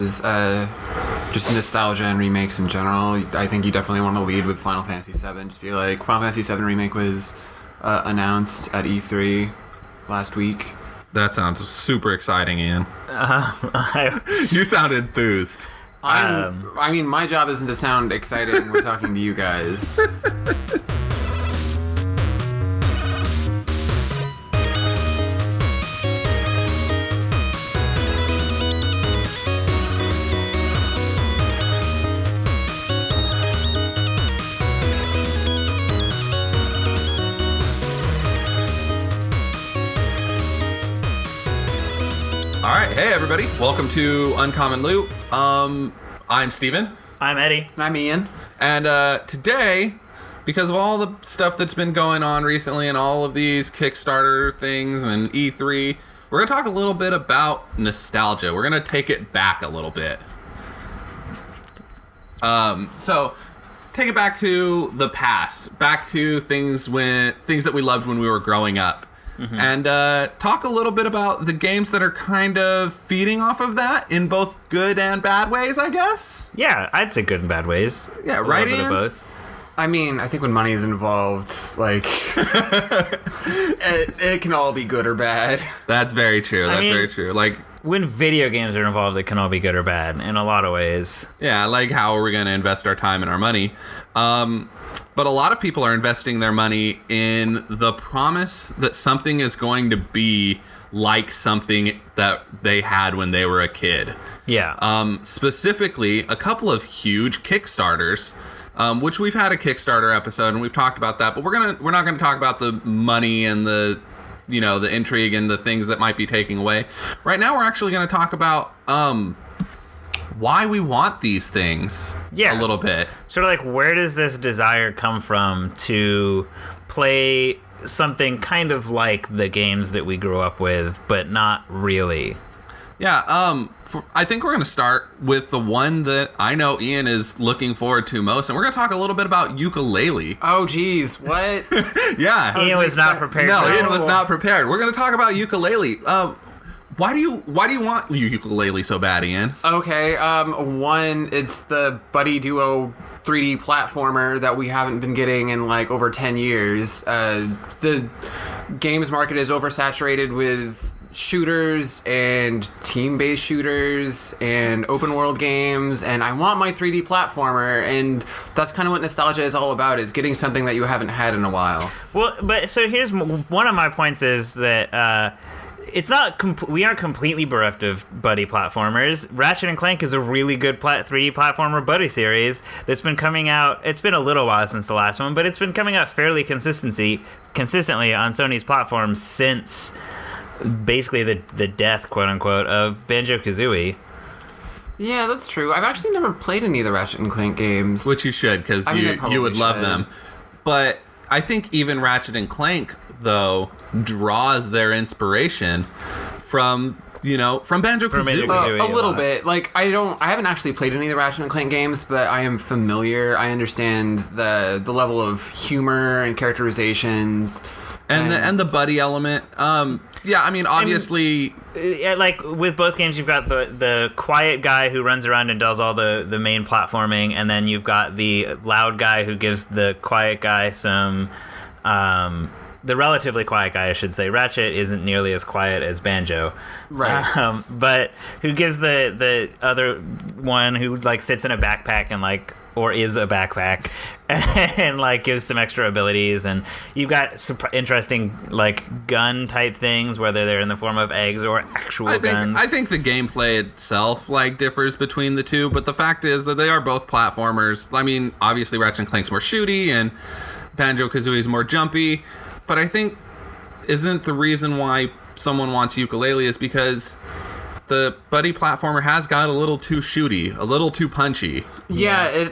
is just nostalgia and remakes in general. I think you definitely want to lead with Final Fantasy VII. Just be like, Final Fantasy VII Remake was announced at E3 last week. That sounds super exciting, Ian. You sound enthused. I mean, my job isn't to sound excited when we're talking to you guys. All right, hey everybody, welcome to Uncommon Loot. I'm Steven. I'm Eddie. And I'm Ian. And today, because of all the stuff that's been going on recently and all of these Kickstarter things and E3, we're going to talk a little bit about nostalgia. We're going to take it back a little bit. So take it back to the past, back to things that we loved when we were growing up. Mm-hmm. And talk a little bit about the games that are kind of feeding off of that in both good and bad ways, I guess. Yeah, I'd say good and bad ways. Yeah, right, Ian? A little bit of both. I mean, I think when money is involved, like, it can all be good or bad. That's very true. Very true. Like, when video games are involved, it can all be good or bad in a lot of ways. Yeah, like how are we going to invest our time and our money? But a lot of people are investing their money in the promise that something is going to be like something that they had when they were a kid. Yeah. Specifically, a couple of huge Kickstarters, which we've had a Kickstarter episode and we've talked about that, but we're not going to talk about the money and the intrigue and the things that might be taking away. Right now, we're actually going to talk about why we want these things a little bit. Sort of like, where does this desire come from to play something kind of like the games that we grew up with, but not really? Yeah, I think we're going to start with the one that I know Ian is looking forward to most, and we're going to talk a little bit about Ukulele. Oh, geez, what? Yeah. Ian was not prepared. No, Ian was not prepared. We're going to talk about Ukulele. Why do you want Ukulele so bad, Ian? Okay, one, it's the buddy duo 3D platformer that we haven't been getting in like over 10 years. The games market is oversaturated with shooters and team-based shooters and open world games, and I want my 3D platformer, and that's kind of what nostalgia is all about, is getting something that you haven't had in a while. Well, but so here's one of my points is that it's not we aren't completely bereft of buddy platformers. Ratchet & Clank is a really good 3D platformer buddy series that's been coming out. It's been a little while since the last one, but it's been coming out fairly consistently on Sony's platforms since basically the death, quote unquote, of Banjo-Kazooie. Yeah, that's true. I've actually never played any of the Ratchet & Clank games. Which you should, because you would love them. But I think even Ratchet & Clank, though, draws their inspiration from Banjo-Kazooie. A little bit. Like, I haven't actually played any of the Ratchet & Clank games, but I am familiar. I understand the level of humor and characterizations. And the buddy element. Yeah, I mean, obviously... like, with both games, you've got the quiet guy who runs around and does all the main platforming, and then you've got the loud guy who gives the quiet guy some... the relatively quiet guy, I should say. Ratchet isn't nearly as quiet as Banjo. Right. But who gives the other one who, like, sits in a backpack and, like... or is a backpack, and like gives some extra abilities, and you've got interesting like gun type things, whether they're in the form of eggs or actual guns. I think the gameplay itself like differs between the two, but the fact is that they are both platformers. I mean, obviously Ratchet & Clank's more shooty and Banjo-Kazooie is more jumpy, but I think isn't the reason why someone wants Ukulele is because the buddy platformer has got a little too shooty, a little too punchy. Yeah,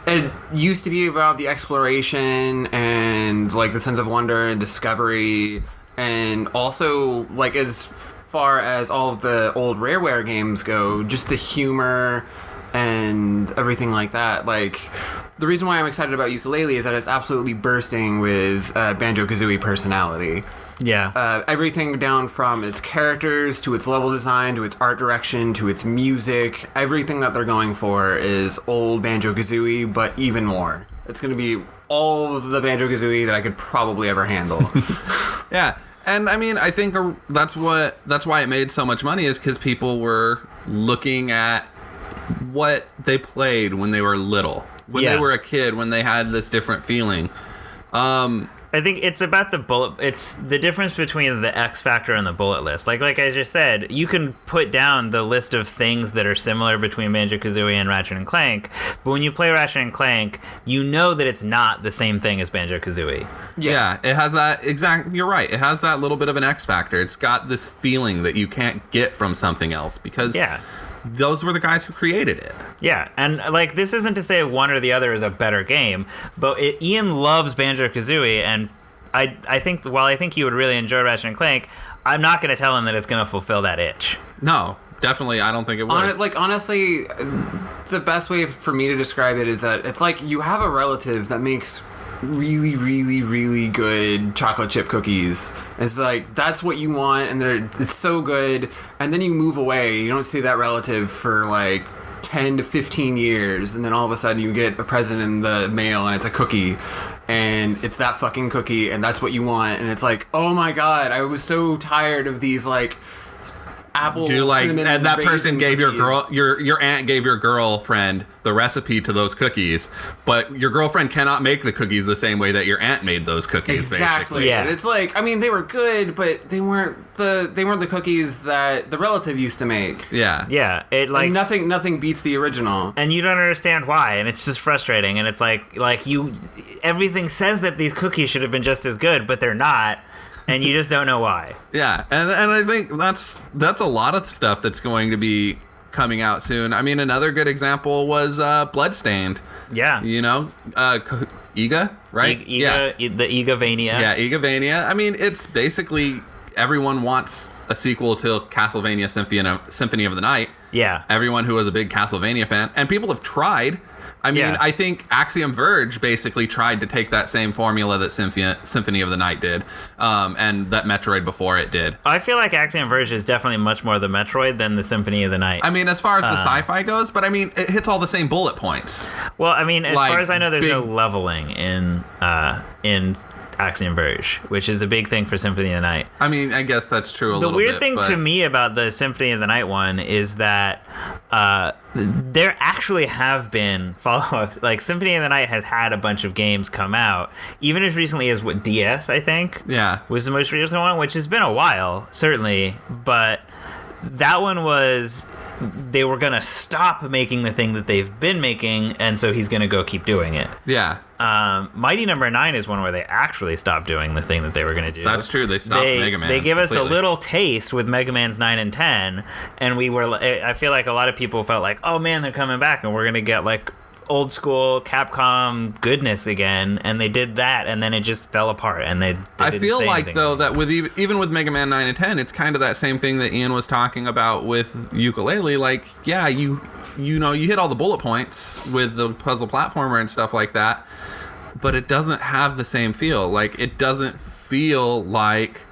it used to be about the exploration and like the sense of wonder and discovery, and also like as far as all of the old Rareware games go, just the humor and everything like that. Like, the reason why I'm excited about Ukulele is that it's absolutely bursting with Banjo-Kazooie personality. Yeah. Everything down from its characters to its level design to its art direction to its music. Everything that they're going for is old Banjo-Kazooie, but even more. It's going to be all of the Banjo-Kazooie that I could probably ever handle. Yeah. And I mean, I think that's why it made so much money, is because people were looking at what they played when they were little, when they were a kid, when they had this different feeling. I think it's about it's the difference between the X factor and the bullet list. Like I just said, you can put down the list of things that are similar between Banjo-Kazooie and Ratchet and Clank, but when you play Ratchet and Clank, you know that it's not the same thing as Banjo-Kazooie. Yeah, it has that you're right. It has that little bit of an X factor. It's got this feeling that you can't get from something else because those were the guys who created it. Yeah, and like this isn't to say one or the other is a better game, but Ian loves Banjo-Kazooie, and I think while I think he would really enjoy Ratchet and Clank, I'm not going to tell him that it's going to fulfill that itch. No, definitely, I don't think it would. Honestly, the best way for me to describe it is that it's like you have a relative that makes really, really, really good chocolate chip cookies. It's like that's what you want, and it's so good. And then you move away. You don't see that relative for like 10 to 15 years, and then all of a sudden you get a present in the mail, and it's a cookie, and it's that fucking cookie, and that's what you want. And it's like, oh my god, I was so tired of these like apple. You like, and that person gave cookies. your aunt gave your girlfriend the recipe to those cookies, but your girlfriend cannot make the cookies the same way that your aunt made those cookies. Exactly. Basically. Yeah. And it's like, I mean, they were good, but they weren't the cookies that the relative used to make. Yeah. Yeah, it like And nothing beats the original. and you don't understand why, and it's just frustrating. And it's like you, everything says that these cookies should have been just as good, but they're not. And you just don't know why. Yeah, and I think that's a lot of stuff that's going to be coming out soon. I mean, another good example was Bloodstained. Yeah. You know, Iga, right? Yeah. The Igavania. Yeah, Igavania. I mean, it's basically everyone wants a sequel to Castlevania Symphony of the Night. Yeah. Everyone who was a big Castlevania fan. And people have tried. I mean, Yeah. I think Axiom Verge basically tried to take that same formula that Symphony of the Night did, and that Metroid before it did. I feel like Axiom Verge is definitely much more the Metroid than the Symphony of the Night. I mean, as far as the sci-fi goes, but I mean, it hits all the same bullet points. Well, I mean, as like far as I know, there's no big- leveling in Axiom Verge, which is a big thing for Symphony of the Night. I mean, I guess that's true a The little weird bit. thing but to me about the Symphony of the Night one is that there actually have been follow-ups. Like, Symphony of the Night has had a bunch of games come out, even as recently as, DS, I think? Yeah. Was the most recent one, which has been a while, certainly, but that one was... They were going to stop making the thing that they've been making, and so he's going to go keep doing it. Yeah. Mighty Number 9 is one where they actually stopped doing the thing that they were going to do. That's true. They stopped Mega Man. They give us a completely. little taste with Mega Man's 9 and 10, and I feel like a lot of people felt like, oh man, they're coming back, and we're going to get like old school Capcom goodness again, and they did that, and then it just fell apart, and they I didn't feel say like, anything. though, that with even with Mega Man 9 and 10, it's kind of that same thing that Ian was talking about with Ukulele. Like, yeah, you hit all the bullet points with the puzzle platformer and stuff like that, but it doesn't have the same feel. Like, it doesn't feel like,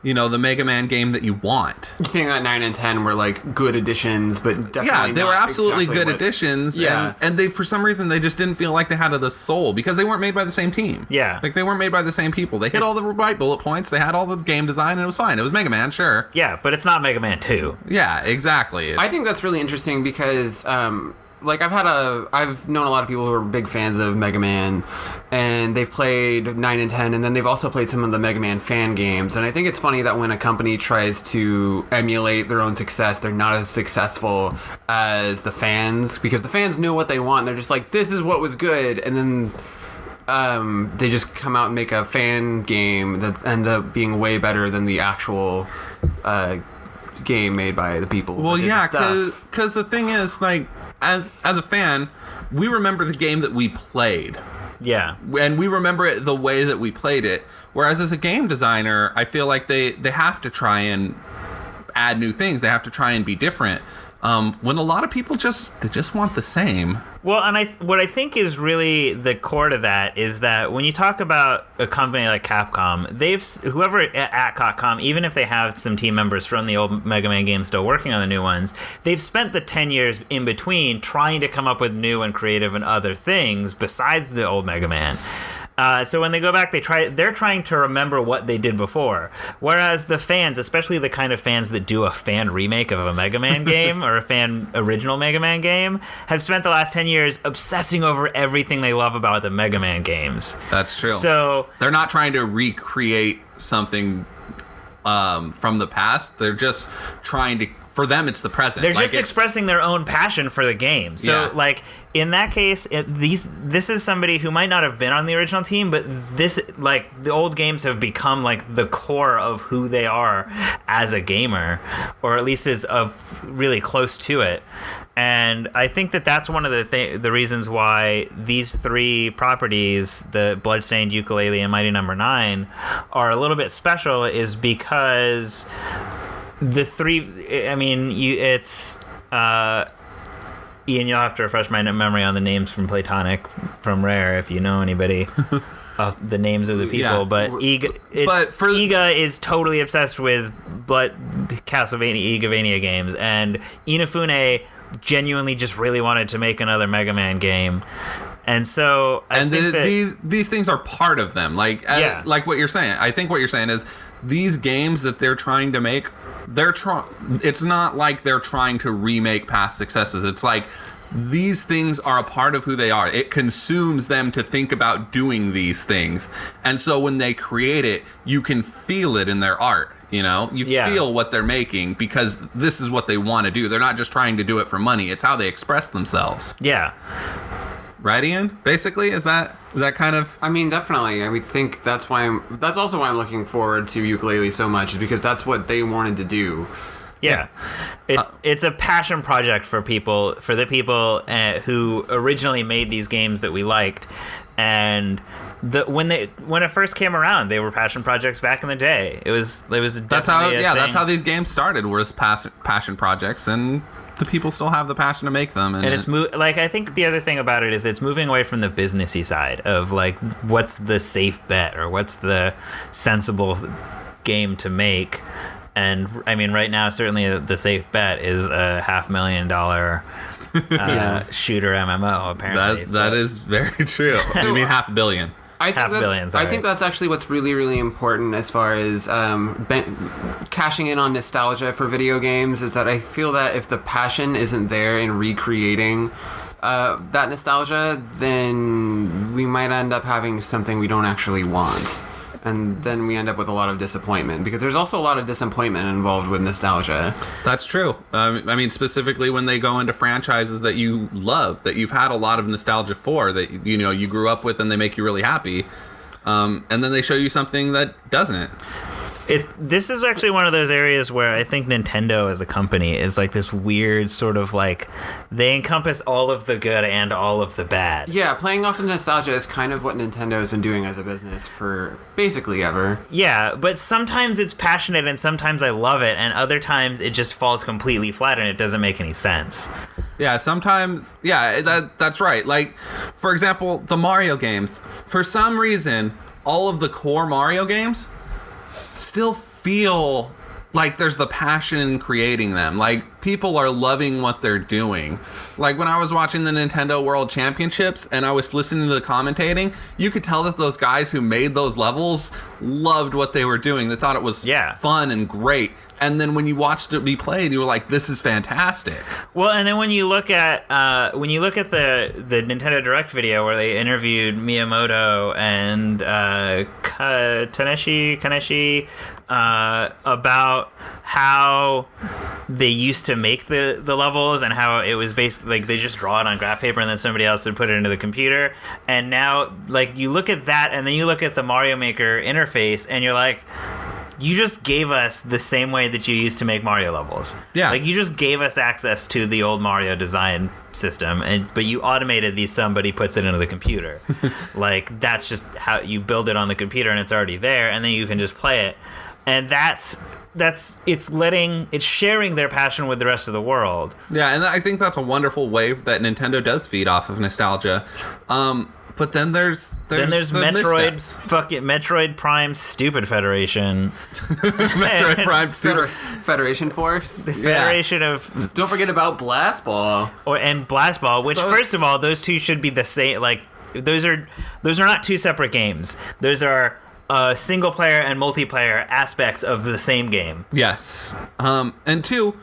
the Mega Man game that you want. You're saying that 9 and 10 were like good additions, but definitely Yeah, they were not absolutely exactly good additions. Yeah. And they, for some reason, they just didn't feel like they had the soul because they weren't made by the same team. Yeah. Like, they weren't made by the same people. They hit all the right bullet points. They had all the game design, and it was fine. It was Mega Man, sure. Yeah, but it's not Mega Man 2. Yeah, exactly. I think that's really interesting because, I've known a lot of people who are big fans of Mega Man, and they've played 9 and 10, and then they've also played some of the Mega Man fan games. And I think it's funny that when a company tries to emulate their own success, they're not as successful as the fans, because the fans know what they want, and they're just like, this is what was good, and then they just come out and make a fan game that ends up being way better than the actual game made by the people. Well, that did the yeah, stuff. because the thing is, like, as a fan, we remember the game that we played. Yeah. And we remember it the way that we played it. Whereas as a game designer, I feel like they have to try and add new things. They have to try and be different. When a lot of people just want the same. Well, and what I think is really the core to that is that when you talk about a company like Capcom, whoever at Capcom, even if they have some team members from the old Mega Man games still working on the new ones, they've spent the 10 years in between trying to come up with new and creative and other things besides the old Mega Man. So when they go back, they're trying to remember what they did before. Whereas the fans, especially the kind of fans that do a fan remake of a Mega Man game or a fan original Mega Man game, have spent the last 10 years obsessing over everything they love about the Mega Man games. That's true. So they're not trying to recreate something from the past. They're just trying to. For them, it's the present. They're just expressing their own passion for the game. So, like, in that case, this is somebody who might not have been on the original team, but the old games have become, like, the core of who they are as a gamer, or at least is really close to it. And I think that's one of the reasons why these three properties, the Bloodstained, Yooka-Laylee, and Mighty Number 9, are a little bit special is because... the three, I mean, it's Ian, you'll have to refresh my memory on the names from Platonic from Rare if you know anybody. The names of the people, but Iga is totally obsessed with Castlevania, Igavania games, and Inafune genuinely just really wanted to make another Mega Man game. And so these things are part of them, like what you're saying. I think what you're saying is these games that they're trying to make, it's not like they're trying to remake past successes. It's like these things are a part of who they are. It consumes them to think about doing these things. And so when they create it, you can feel it in their art. You know, you feel what they're making because this is what they want to do. They're not just trying to do it for money. It's how they express themselves. Yeah. Right, Ian? Basically, is that kind of? I mean, definitely. I would think that's also why I'm looking forward to Yooka-Laylee so much, is because that's what they wanted to do. Yeah, it's a passion project for the people who originally made these games that we liked, and when it first came around, they were passion projects back in the day. It was that's how these games started, was passion projects, and the people still have the passion to make them, and it's I think the other thing about it is it's moving away from the businessy side of like what's the safe bet or what's the sensible game to make. And I mean, right now, certainly the safe bet is a $500,000 shooter MMO. Apparently, that is very true. You mean $500 million? I think that's actually what's really, really important as far as cashing in on nostalgia for video games, is that I feel that if the passion isn't there in recreating that nostalgia, then we might end up having something we don't actually want. And then we end up with a lot of disappointment, because there's also a lot of disappointment involved with nostalgia. That's true. I mean, specifically when they go into franchises that you love, that you've had a lot of nostalgia for, that you grew up with, and they make you really happy, and then they show you something that doesn't. This is actually one of those areas where I think Nintendo as a company is like this weird sort of like, they encompass all of the good and all of the bad. Yeah, playing off of nostalgia is kind of what Nintendo has been doing as a business for basically ever. Yeah, but sometimes it's passionate and sometimes I love it, and other times it just falls completely flat and it doesn't make any sense. Yeah, sometimes, that's right. Like, for example, the Mario games. For some reason, all of the core Mario games still feel like there's the passion in creating them. Like, people are loving what they're doing. Like, when I was watching the Nintendo World Championships and I was listening to the commentating, you could tell that those guys who made those levels loved what they were doing. They thought it was fun and great. And then when you watched it be played, you were like, this is fantastic. Well, and then when you look at the Nintendo Direct video where they interviewed Miyamoto and Kaneshi about how they used to make the levels and how it was based, like, they just draw it on graph paper and then somebody else would put it into the computer. And now, like, you look at that and then you look at the Mario Maker interface and you're like, you just gave us the same way that you used to make Mario levels. Yeah. Like, you just gave us access to the old Mario design system, but you automated somebody puts it into the computer. Like, that's just how you build it on the computer and it's already there, and then you can just play it. and it's sharing their passion with the rest of the world. Yeah, and I think that's a wonderful way that Nintendo does feed off of nostalgia. But then there's the Metroid, missteps. fucking Metroid Prime Stupid Federation. Metroid Prime Stupid. Federation Force. Federation of. Don't forget about Blast Ball. And Blast Ball, which first of all, those two should be the same. Like those are not two separate games. Those are single player and multiplayer aspects of the same game. Yes. And two,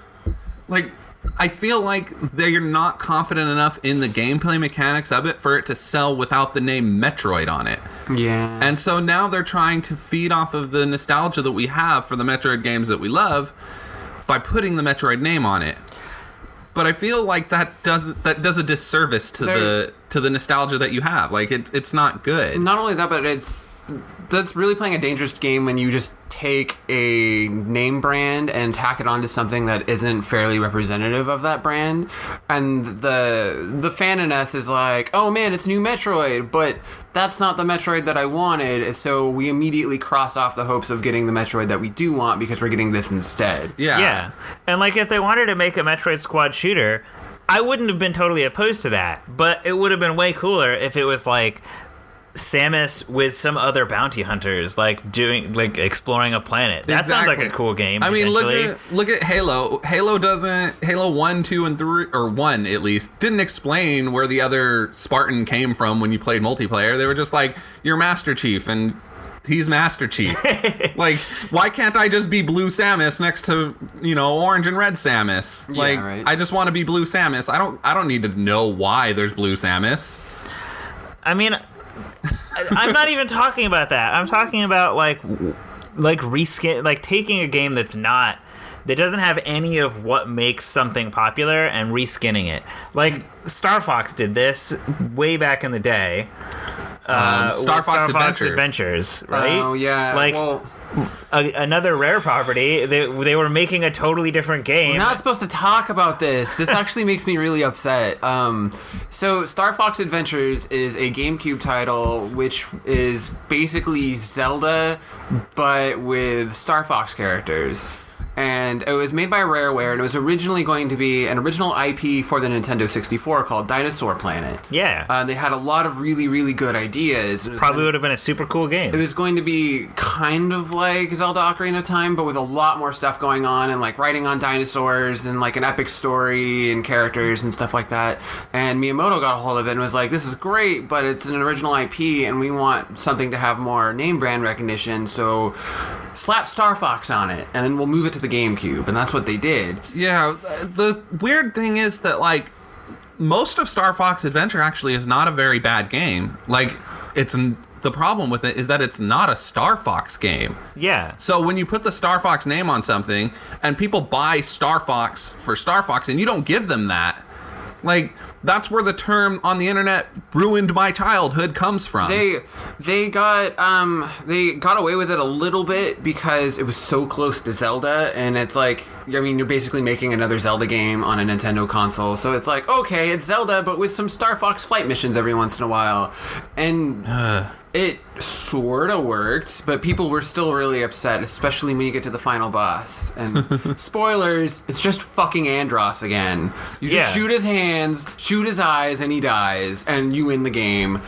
like, I feel like they're not confident enough in the gameplay mechanics of it for it to sell without the name Metroid on it. Yeah. And so now they're trying to feed off of the nostalgia that we have for the Metroid games that we love by putting the Metroid name on it. But I feel like that does a disservice to the nostalgia that you have. Like it's not good. Not only that, but that's really playing a dangerous game when you just take a name brand and tack it onto something that isn't fairly representative of that brand. And the fan in us is like, oh man, it's new Metroid, but that's not the Metroid that I wanted, so we immediately cross off the hopes of getting the Metroid that we do want because we're getting this instead. Yeah. And like if they wanted to make a Metroid Squad shooter, I wouldn't have been totally opposed to that, but it would have been way cooler if it was like Samus with some other bounty hunters, like exploring a planet. That sounds like a cool game. I mean, look at Halo. Halo 1, 2, and 3, or 1 at least, didn't explain where the other Spartan came from when you played multiplayer. They were just like, you're Master Chief, and he's Master Chief. Like, why can't I just be Blue Samus next to, Orange and Red Samus? Like, yeah, right. I just want to be Blue Samus. I don't need to know why there's Blue Samus. I mean, I'm not even talking about that. I'm talking about like reskin, like taking a game that doesn't have any of what makes something popular and reskinning it. Like Star Fox did this way back in the day. Star Fox Adventures, right? Oh yeah. Like another Rare property. They were making a totally different game. We're not supposed to talk about this. This actually makes me really upset. So Star Fox Adventures is a GameCube title, which is basically Zelda, but with Star Fox characters. And it was made by Rareware, and it was originally going to be an original IP for the Nintendo 64 called Dinosaur Planet. Yeah. They had a lot of really, really good ideas. Probably would have been a super cool game. It was going to be kind of like Zelda Ocarina of Time, but with a lot more stuff going on, and like riding on dinosaurs, and like an epic story and characters and stuff like that. And Miyamoto got a hold of it and was like, this is great, but it's an original IP, and we want something to have more name brand recognition, so slap Star Fox on it, and then we'll move it to the GameCube. And that's what they did. Yeah, the weird thing is that, like, most of Star Fox Adventure actually is not a very bad game. Like, the problem with it is that it's not a Star Fox game. Yeah. So when you put the Star Fox name on something, and people buy Star Fox for Star Fox, and you don't give them that, like, that's where the term on the internet "ruined my childhood" comes from. They got away with it a little bit because it was so close to Zelda, and it's like, I mean, you're basically making another Zelda game on a Nintendo console, so it's like, okay, it's Zelda, but with some Star Fox flight missions every once in a while, and it sort of worked, but people were still really upset, especially when you get to the final boss. And spoilers, it's just fucking Andros again. You just shoot his hands, shoot his eyes, and he dies, and you win the game.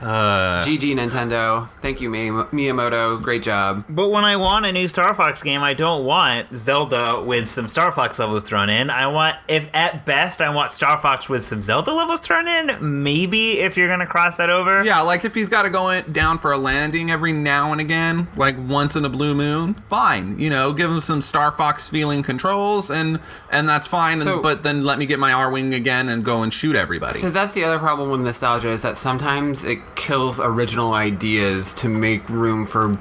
GG Nintendo. Thank you, Miyamoto. Great job. But when I want a new Star Fox game, I don't want Zelda with some Star Fox levels thrown in. I want Star Fox with some Zelda levels thrown in. Maybe if you're gonna cross that over. Yeah, like if he's got to go down for a landing every now and again, like once in a blue moon, fine. Give him some Star Fox feeling controls, and that's fine. But then let me get my R-Wing again and go and shoot everybody. So that's the other problem with nostalgia, is that sometimes it kills original ideas to make room for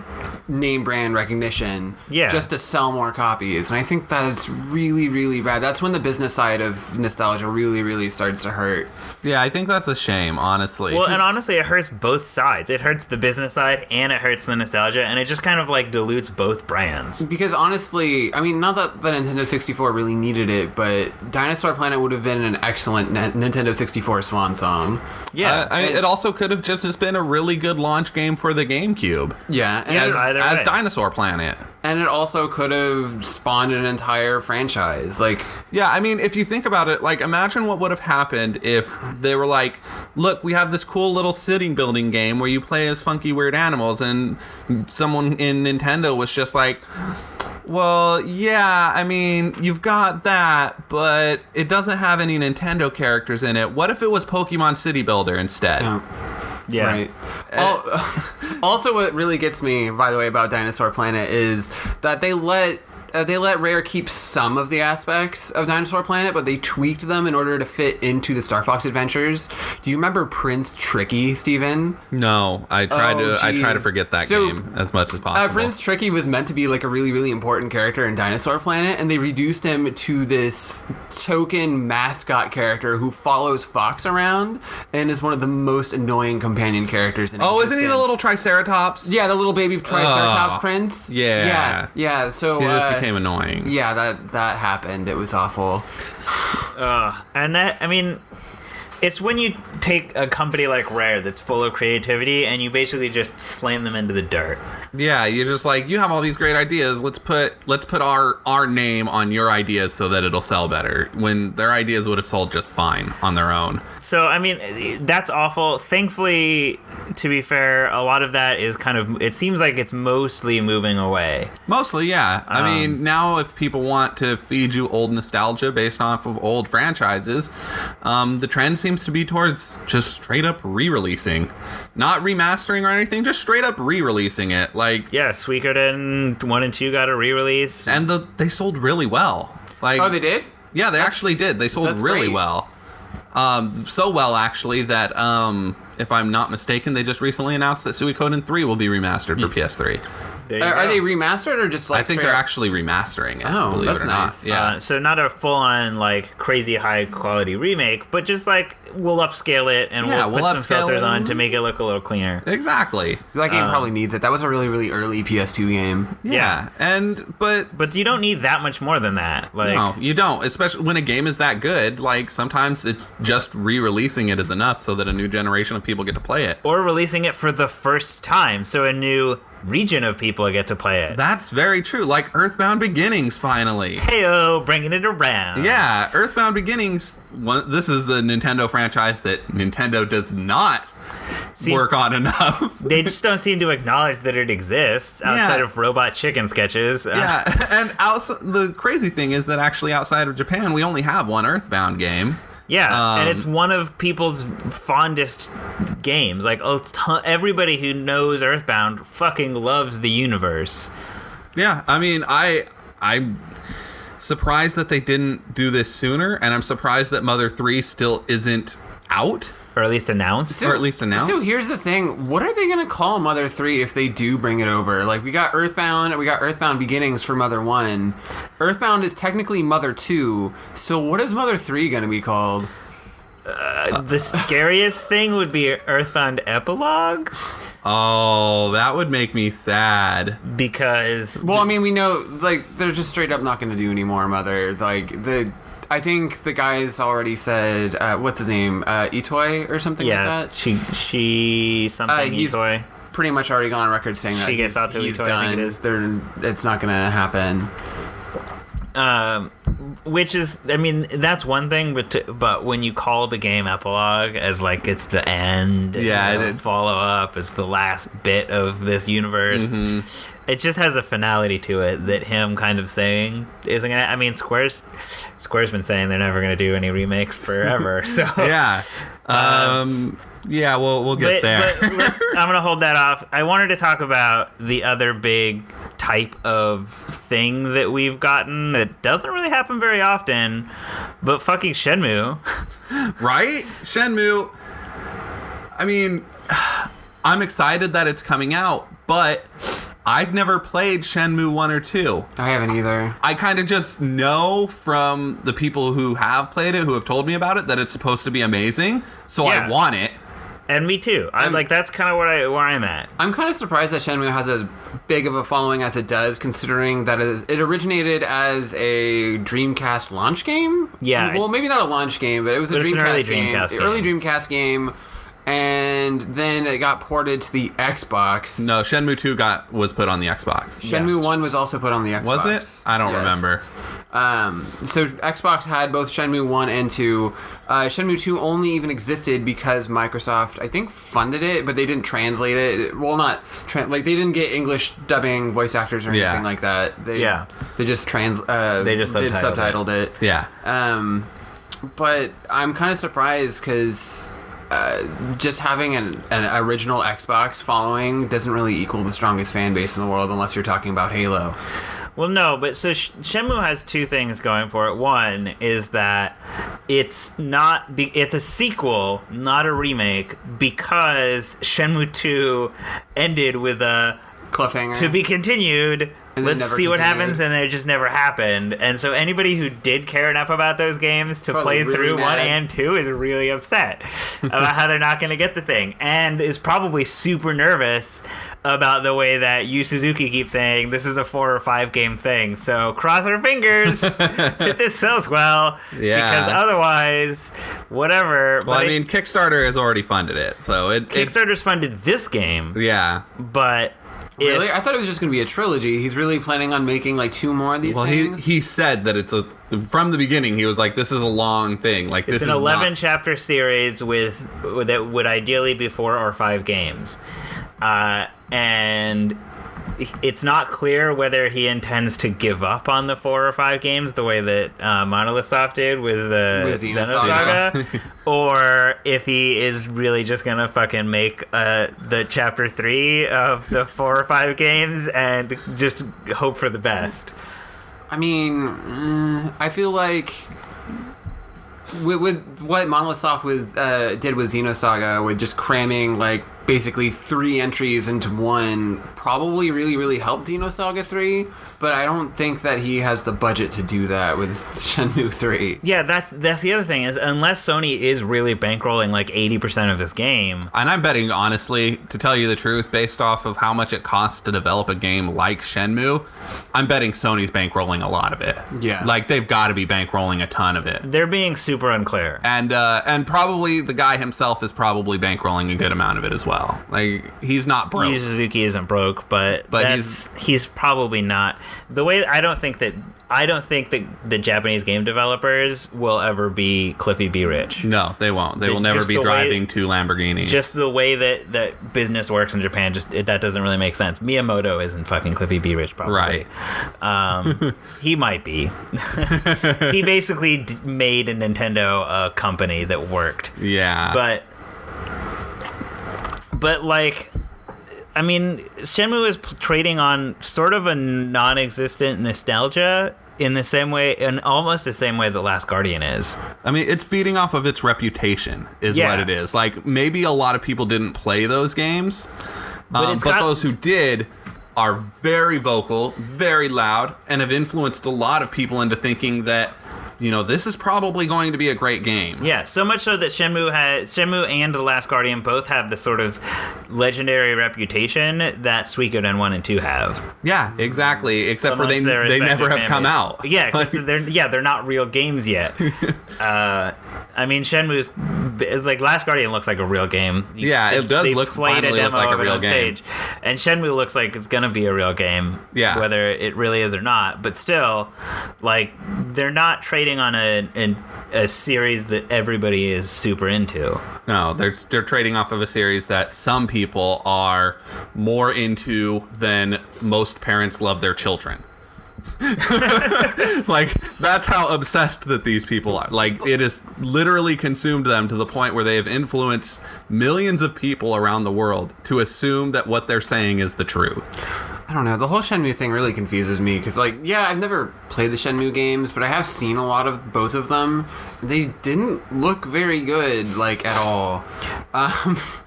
name brand recognition, just to sell more copies. And I think that's really, really bad. That's when the business side of nostalgia really, really starts to hurt. Yeah, I think that's a shame, honestly. Well, and honestly, it hurts both sides. It hurts the business side and it hurts the nostalgia, and it just kind of like dilutes both brands. Because honestly, I mean, not that the Nintendo 64 really needed it, but Dinosaur Planet would have been an excellent Nintendo 64 swan song. Yeah. It also could have just just been a really good launch game for the GameCube. Yeah, and As Dinosaur Planet. And it also could have spawned an entire franchise. Like, yeah, I mean, if you think about it, like, imagine what would have happened if they were like, look, we have this cool little city building game where you play as funky, weird animals, and someone in Nintendo was just like, well, yeah, I mean, you've got that, but it doesn't have any Nintendo characters in it. What if it was Pokemon City Builder instead? Yeah. Right. Also, what really gets me, by the way, about Dinosaur Planet is that they let Rare keep some of the aspects of Dinosaur Planet, but they tweaked them in order to fit into the Star Fox Adventures. Do you remember Prince Tricky, Steven? No, I try to forget that game as much as possible. Prince Tricky was meant to be like a really, really important character in Dinosaur Planet, and they reduced him to this token mascot character who follows Fox around and is one of the most annoying companion characters in existence. Isn't he the little Triceratops? Yeah, the little baby Triceratops prince. Yeah. Yeah. So he just became annoying. Yeah, that happened. It was awful. And that, I mean, it's when you take a company like Rare that's full of creativity and you basically just slam them into the dirt. Yeah, you're just like, you have all these great ideas. Let's put our name on your ideas so that it'll sell better. When their ideas would have sold just fine on their own. So, I mean, that's awful. Thankfully, to be fair, a lot of that is kind of, it seems like it's mostly moving away. Mostly, yeah. I mean, now if people want to feed you old nostalgia based off of old franchises, the trend seems to be towards just straight up re-releasing. Not remastering or anything, just straight up re-releasing it. Like, yeah, Suikoden 1 and 2 got a re-release. And they sold really well. Like, oh, they did? Yeah, they actually did. They sold really well. So well, actually, that if I'm not mistaken, they just recently announced that Suikoden 3 will be remastered for PS3. Are they remastered or just like? I think they're actually remastering it. Oh, believe that's it or nice. not. Yeah. So not a full-on like crazy high quality remake, but just like we'll upscale it and we'll put some filters on to make it look a little cleaner. Exactly. That game probably needs it. That was a really, really early PS2 game. Yeah. But you don't need that much more than that. Like, no, you don't. Especially when a game is that good. Like, sometimes it's just re-releasing it is enough so that a new generation of people get to play it. Or releasing it for the first time, so a new region of people get to play it. That's very true. Like Earthbound Beginnings, finally. Heyo, bringing it around. Yeah, Earthbound Beginnings. This is the Nintendo franchise that Nintendo does not work on enough. They just don't seem to acknowledge that it exists outside of Robot Chicken sketches. Yeah, and the crazy thing is that actually outside of Japan, we only have one Earthbound game. Yeah, and it's one of people's fondest games. Like, everybody who knows Earthbound fucking loves the universe. Yeah, I mean, I'm surprised that they didn't do this sooner, and I'm surprised that Mother 3 still isn't out. Or at least announced. Still, here's the thing. What are they going to call Mother 3 if they do bring it over? Like, we got Earthbound Beginnings for Mother 1. Earthbound is technically Mother 2. So what is Mother 3 going to be called? The scariest thing would be Earthbound Epilogues. Oh, that would make me sad. Because... Well, I mean, we know, like, they're just straight up not going to do any more Mother. Like, I think the guys already said, what's his name? Itoi or something like that? She something he's Itoi. Pretty much already gone on record saying that he's Itoi, done. I think it is. It's not going to happen. Which is, I mean, that's one thing, but when you call the game Epilogue as like it's the end, follow up, it's the last bit of this universe, it just has a finality to it that him kind of saying isn't gonna. I mean, Square's been saying they're never gonna do any remakes forever, so yeah. Yeah, we'll get there. But I'm going to hold that off. I wanted to talk about the other big type of thing that we've gotten that doesn't really happen very often, but fucking Shenmue. Right? Shenmue. I mean, I'm excited that it's coming out, but I've never played Shenmue 1 or 2. I haven't either. I kind of just know from the people who have played it, who have told me about it, that it's supposed to be amazing, so I want it. And me too. That's kind of where I'm at. I'm kind of surprised that Shenmue has as big of a following as it does, considering that it originated as a Dreamcast launch game. Yeah. Well, maybe not a launch game, but it was an early Dreamcast game. and then it got ported to the Xbox. No, Shenmue 2 was put on the Xbox. Shenmue 1 was also put on the Xbox. Was it? I don't remember. So Xbox had both Shenmue 1 and 2. Shenmue 2 only even existed because Microsoft, I think, funded it, but they didn't translate it. Well, they didn't get English dubbing voice actors or anything like that. They just subtitled it. Yeah. But I'm kind of surprised because just having an original Xbox following doesn't really equal the strongest fan base in the world unless you're talking about Halo. Well, no, but so Shenmue has two things going for it. One is that it's a sequel, not a remake, because Shenmue 2 ended with a cliffhanger to be continued. And let's see what happens, and it just never happened. And so anybody who did care enough about those games to play really through mad. 1 and 2 is really upset about how they're not going to get the thing, and is probably super nervous about the way that Yu Suzuki keeps saying this is a 4 or 5 game thing. So cross our fingers that this sells well, because otherwise, whatever. Well, Kickstarter has already funded it, so Kickstarter's funded this game. Yeah, but. Really? I thought it was just going to be a trilogy. He's really planning on making like 2 more of these things? Well, he said that from the beginning, he was like, this is a long thing. Like, it's this an is 11-chapter series that would ideally be 4 or 5 games. And it's not clear whether he intends to give up on the 4 or 5 games the way that Monolith Soft did with Xenosaga, or if he is really just gonna fucking make the chapter 3 of the 4 or 5 games and just hope for the best. I mean, I feel like with what Monolith Soft did with Xenosaga, with just cramming like basically 3 entries into one, probably really, really helped Xenosaga 3, but I don't think that he has the budget to do that with Shenmue 3. Yeah, that's the other thing, is unless Sony is really bankrolling like 80% of this game. And I'm betting, honestly, to tell you the truth, based off of how much it costs to develop a game like Shenmue, I'm betting Sony's bankrolling a lot of it. Yeah. Like, they've got to be bankrolling a ton of it. They're being super unclear. And probably the guy himself is probably bankrolling a good amount of it as well. Like, he's not broke. Yu Suzuki isn't broke, but he's probably not. The way I don't think that the Japanese game developers will ever be Cliffy B. Rich. No, they won't. They will never be driving 2 Lamborghinis. Just the way that business works in Japan, that doesn't really make sense. Miyamoto isn't fucking Cliffy B. Rich, probably. Right. He might be. He basically made a Nintendo company that worked. Yeah. But like, I mean, Shenmue is trading on sort of a non-existent nostalgia in the same way, in almost the same way that Last Guardian is. I mean, it's feeding off of its reputation, is what it is. Like, maybe a lot of people didn't play those games, but those who did are very vocal, very loud, and have influenced a lot of people into thinking that, you know, this is probably going to be a great game. Yeah, so much so that Shenmue and The Last Guardian both have the sort of legendary reputation that Suikoden 1 and 2 have. Yeah, exactly. Except for they never have come out. Yeah, except for they're not real games yet. I mean, Shenmue's like Last Guardian looks like a real game. It does finally look like a real game. And Shenmue looks like it's gonna be a real game. Yeah. Whether it really is or not, but still, like, they're not trading on a series that everybody is super into. No, they're trading off of a series that some people are more into than most parents love their children. Like, that's how obsessed that these people are. Like, it has literally consumed them to the point where they have influenced millions of people around the world to assume that what they're saying is the truth. I don't know. The whole Shenmue thing really confuses me because, like, yeah, I've never played the Shenmue games, but I have seen a lot of both of them. They didn't look very good, like, at all.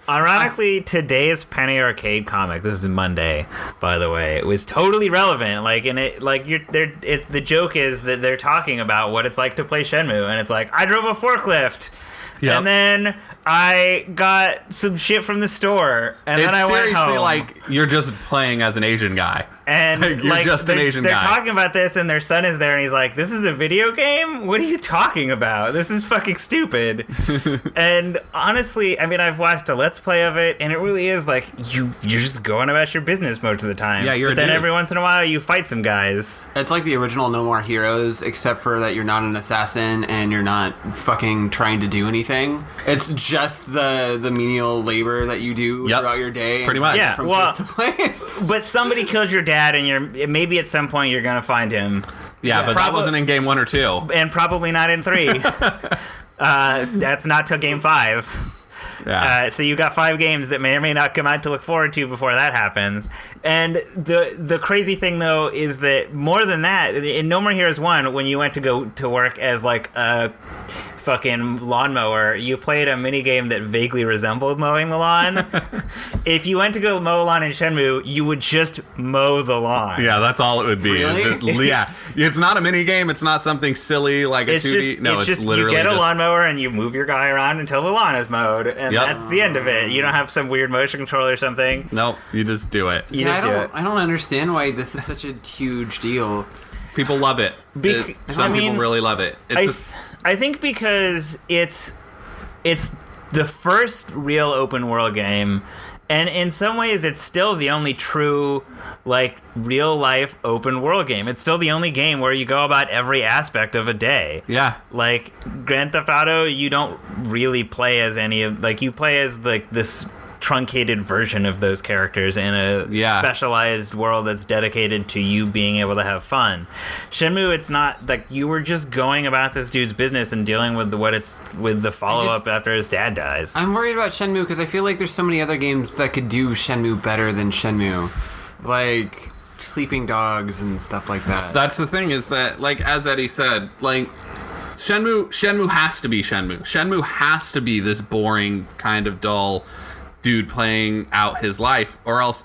Ironically, today's Penny Arcade comic, this is Monday, by the way, it was totally relevant. Like, and the joke is that they're talking about what it's like to play Shenmue, and it's like, I drove a forklift, and then I got some shit from the store, and then I went home. Seriously, like, you're just playing as an Asian guy. And You're just an Asian they're guy. talking about this, and their son is there, and he's like, "This is a video game? What are you talking about? This is fucking stupid." And honestly, I mean, I've watched a Let's Play of it, and it really is like you're just going about your business most of the time. Yeah, you're But a then dude. every once in a while, you fight some guys. It's like the original No More Heroes, except for that you're not an assassin and you're not fucking trying to do anything. It's just the menial labor that you do Yep. throughout your day. Pretty much. Yeah, From well, place to place. But somebody kills your dad, and maybe at some point you're gonna find him. Yeah, but that wasn't in game 1 or 2. And probably not in 3. That's not till game 5. Yeah. So you got 5 games that may or may not come out to look forward to before that happens. And the crazy thing, though, is that more than that, in No More Heroes 1, when you went to go to work as like a fucking lawnmower, you played a mini game that vaguely resembled mowing the lawn. If you went to go mow a lawn in Shenmue, you would just mow the lawn. Yeah, that's all it would be. Really? Yeah, it's not a mini game. It's not something silly like a 2D. No, it's just literally you get a just lawnmower and you move your guy around until the lawn is mowed, and Yep. that's the end of it. You don't have some weird motion control or something. Nope, you just do it. You Yeah, just do it. I don't understand why this is such a huge deal. People love it. Some people really love it. I think because it's the first real open world game, and in some ways it's still the only true like real life open world game. It's still the only game where you go about every aspect of a day. Yeah. Like Grand Theft Auto, you don't really play as any of you play as like this truncated version of those characters in a specialized world that's dedicated to you being able to have fun. Shenmue, it's not like you were just going about this dude's business and dealing with the follow-up after his dad dies. I'm worried about Shenmue because I feel like there's so many other games that could do Shenmue better than Shenmue. Like Sleeping Dogs and stuff like that. That's the thing is that, like, as Eddie said, like, Shenmue has to be Shenmue. Shenmue has to be this boring, kind of dull dude playing out his life, or else,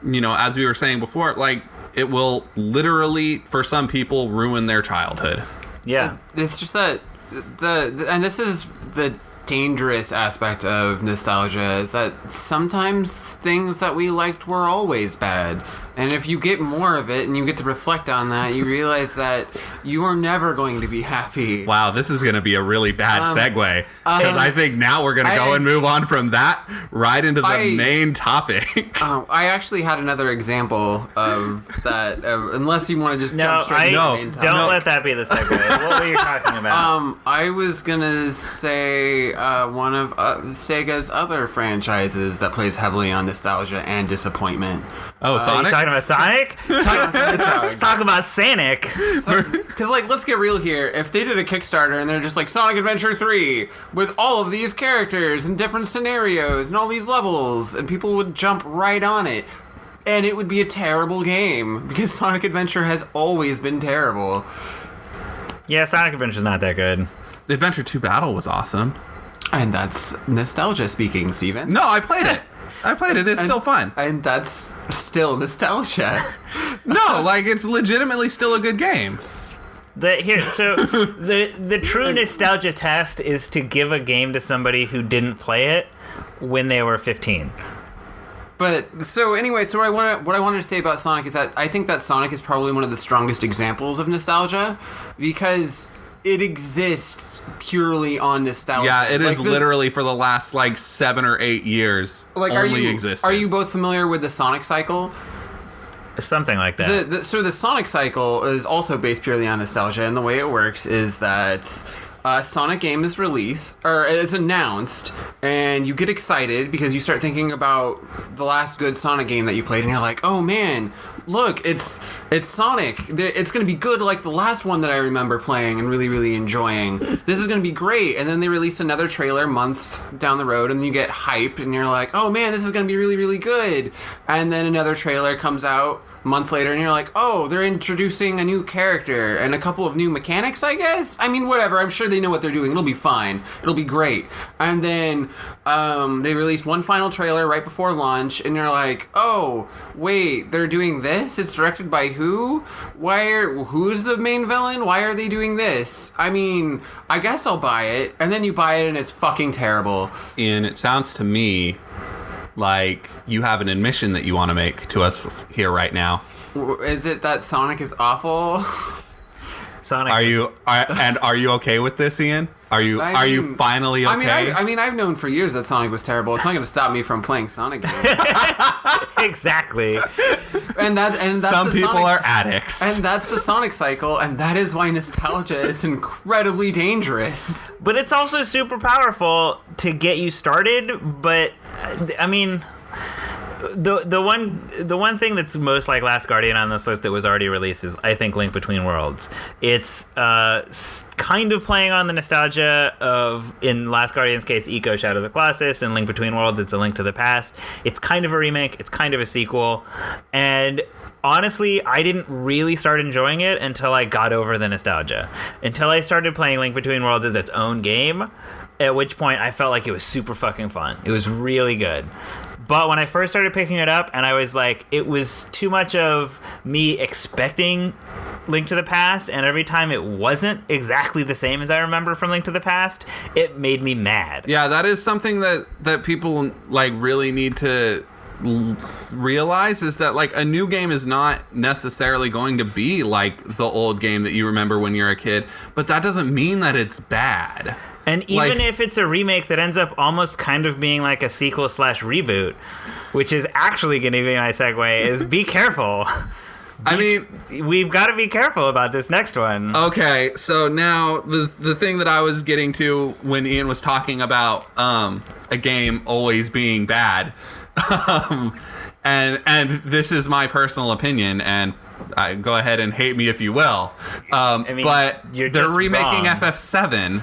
you know, as we were saying before, like, it will literally, for some people, ruin their childhood. Yeah. It's just that and this is the dangerous aspect of nostalgia, is that sometimes things that we liked were always bad. And if you get more of it and you get to reflect on that, you realize that you are never going to be happy. Wow, this is going to be a really bad segue. Because I think now we're going to go and move on from that right into the main topic. I actually had another example of that, unless you want to just jump straight into the main topic. Don't let that be the segue. What were you talking about? I was going to say one of Sega's other franchises that plays heavily on nostalgia and disappointment. Oh, Sonic? Talking about Sonic? Let's talk about Sonic. Because, like, let's get real here. If they did a Kickstarter and they're just like Sonic Adventure 3 with all of these characters and different scenarios and all these levels, and people would jump right on it, and it would be a terrible game because Sonic Adventure has always been terrible. Yeah, Sonic Adventure's not that good. The Adventure 2 Battle was awesome. And that's nostalgia speaking, Steven. No, I played it. It's still fun. And that's still nostalgia. No, like, it's legitimately still a good game. The true nostalgia test is to give a game to somebody who didn't play it when they were 15. But so anyway, so what I wanted to say about Sonic is that I think that Sonic is probably one of the strongest examples of nostalgia because it exists purely on nostalgia. Yeah, it is literally for the last like 7 or 8 years only existed. Are you both familiar with the Sonic cycle? Something like that. So the Sonic cycle is also based purely on nostalgia, and the way it works is that a Sonic game is released, or is announced, and you get excited because you start thinking about the last good Sonic game that you played, and you're like, oh man, look, it's Sonic. It's going to be good like the last one that I remember playing and really, really enjoying. This is going to be great. And then they release another trailer months down the road, and you get hyped, and you're like, oh man, this is going to be really, really good. And then another trailer comes out months later, and you're like, oh, they're introducing a new character and a couple of new mechanics, I guess? I mean, whatever. I'm sure they know what they're doing. It'll be fine. It'll be great. And then they release one final trailer right before launch, and you're like, oh, wait, they're doing this? It's directed by who? Who's the main villain? Why are they doing this? I mean, I guess I'll buy it. And then you buy it, and it's fucking terrible. And it sounds to me like you have an admission that you want to make to us here right now. Is it that Sonic is awful? Sonic. Are you okay with this, Ian? Are you finally okay? I mean, I've known for years that Sonic was terrible. It's not going to stop me from playing Sonic games. Exactly. And that's some the people Sonic, are addicts. and that's the Sonic cycle, and that is why nostalgia is incredibly dangerous. But it's also super powerful to get you started. But I mean, the one thing that's most like Last Guardian on this list that was already released is, I think, Link Between Worlds. It's kind of playing on the nostalgia of, in Last Guardian's case, Eco Shadow of the Colossus, and Link Between Worlds, it's A Link to the Past. It's kind of a remake. It's kind of a sequel. And honestly, I didn't really start enjoying it until I got over the nostalgia. Until I started playing Link Between Worlds as its own game, at which point I felt like it was super fucking fun. It was really good. But when I first started picking it up, and I was like, it was too much of me expecting Link to the Past, and every time it wasn't exactly the same as I remember from Link to the Past, it made me mad. Yeah, that is something that people like really need to realize, is that like a new game is not necessarily going to be like the old game that you remember when you're a kid, but that doesn't mean that it's bad. And even if it's a remake that ends up almost kind of being like a sequel / reboot, which is actually going to be my segue, is be careful. We've got to be careful about this next one. Okay, so now the thing that I was getting to when Ian was talking about a game always being bad, and this is my personal opinion, and go ahead and hate me if you will. But they're remaking wrong. FF7.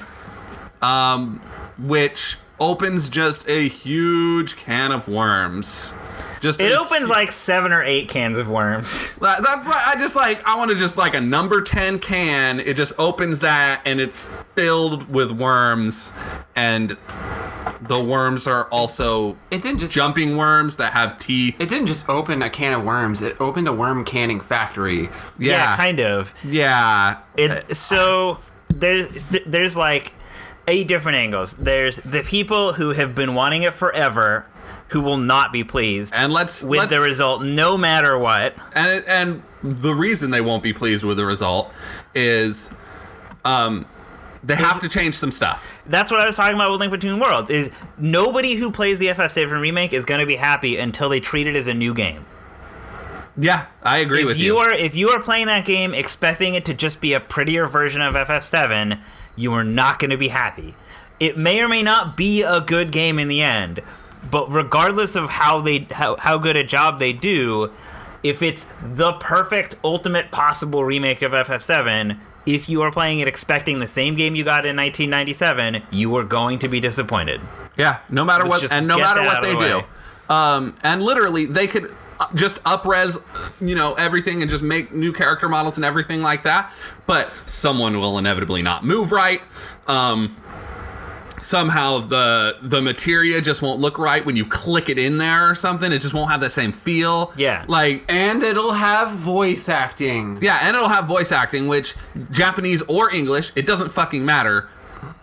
Which opens just a huge can of worms. It opens like 7 or 8 cans of worms. I want to just like a number 10 can. It just opens that and it's filled with worms, and the worms are also jumping worms that have teeth. It didn't just open a can of worms. It opened a worm canning factory. Yeah, kind of. Yeah. So there's like 8 different angles. There's the people who have been wanting it forever, who will not be pleased with the result no matter what. And the reason they won't be pleased with the result is they have to change some stuff. That's what I was talking about with Link Between Worlds, is nobody who plays the FF7 remake is going to be happy until they treat it as a new game. Yeah, I agree with you. If you are playing that game expecting it to just be a prettier version of FF7, you are not going to be happy. It may or may not be a good game in the end, but regardless of how good a job they do, if it's the perfect, ultimate possible remake of FF7, if you are playing it expecting the same game you got in 1997, you are going to be disappointed. Yeah, no matter what they do. And literally, they could just up-res, everything and just make new character models and everything like that, but someone will inevitably not move right. Somehow the materia just won't look right when you click it in there or something. It just won't have that same feel. Yeah. And it'll have voice acting. Yeah, and it'll have voice acting, which Japanese or English, it doesn't fucking matter.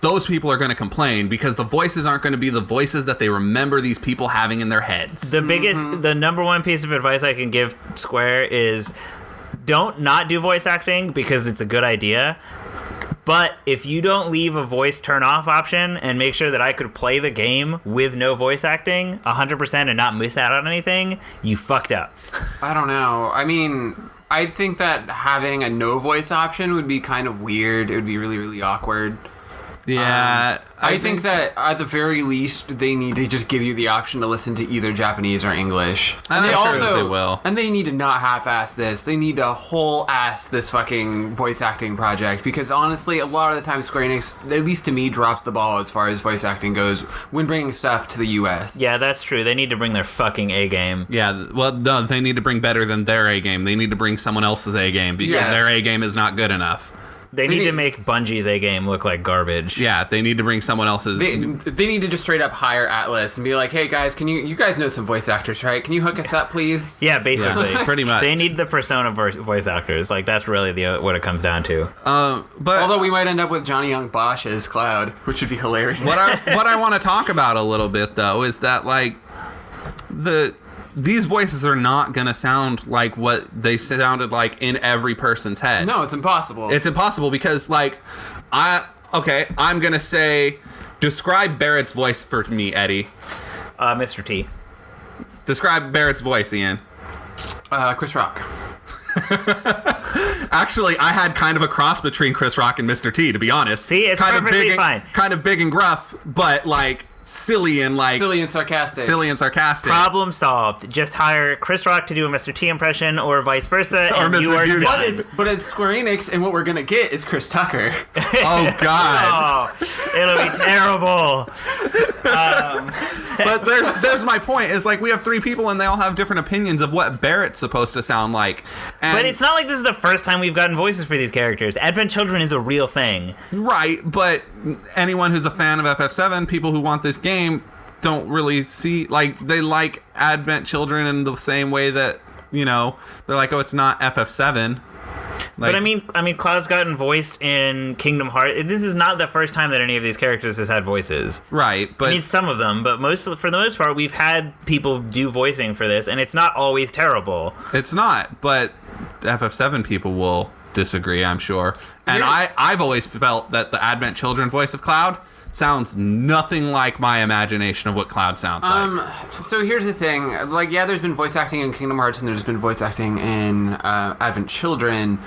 Those people are going to complain because the voices aren't going to be the voices that they remember these people having in their heads. The number one piece of advice I can give Square is don't not do voice acting because it's a good idea. But if you don't leave a voice turn off option and make sure that I could play the game with no voice acting 100% and not miss out on anything, you fucked up. I don't know. I mean, I think that having a no voice option would be kind of weird. It would be really, really awkward. Yeah, I think that at the very least they need to just give you the option to listen to either Japanese or English. And I'm sure that they will. And they need to not half-ass this. They need to whole-ass this fucking voice acting project, because honestly, a lot of the time Square Enix, at least to me, drops the ball as far as voice acting goes when bringing stuff to the US. Yeah, that's true. They need to bring their fucking A game. Yeah, well, no, they need to bring better than their A game. They need to bring someone else's A game because their A game is not good enough. They need to make Bungie's A game look like garbage. Yeah, they need to bring someone else's. They need to just straight up hire Atlas and be like, "Hey guys, you guys know some voice actors, right? Can you hook us up, please?" Yeah, basically, pretty much. They need the Persona voice actors. Like that's really what it comes down to. But although we might end up with Johnny Young Bosch as Cloud, which would be hilarious. What I want to talk about a little bit though is that like these voices are not going to sound like what they sounded like in every person's head. No, it's impossible. It's impossible because, like, I'm going to say, describe Barrett's voice for me, Eddie. Mr. T. Describe Barrett's voice, Ian. Chris Rock. Actually, I had kind of a cross between Chris Rock and Mr. T, to be honest. See, it's kind perfectly of big fine. Kind of big and gruff, but, like, silly and sarcastic. Silly and sarcastic. Problem solved. Just hire Chris Rock to do a Mr. T impression, or vice versa, Or and Mr. you are Hughes. done. But it's Square Enix, and what we're gonna get is Chris Tucker. Oh, God. Oh, it'll be terrible. But there's my point. Is like we have three people and they all have different opinions of what Barrett's supposed to sound like. And But it's not like this is the first time we've gotten voices for these characters. Advent Children is a real thing. right, but anyone who's a fan of FF7, people who want this game, don't really see, like, they like Advent Children in the same way that, you know, they're like, oh, it's not FF7. Like, But I mean, Cloud's gotten voiced in Kingdom Hearts. This is not the first time that any of these characters has had voices. right, but I mean, some of them, but for the most part, we've had people do voicing for this, and it's not always terrible. it's not. But FF7 people will disagree, I'm sure. And Here- I've always felt that the Advent Children voice of Cloud sounds nothing like my imagination of what Cloud sounds like. So here's the thing. Like, yeah, there's been voice acting in Kingdom Hearts, and there's been voice acting in Advent Children,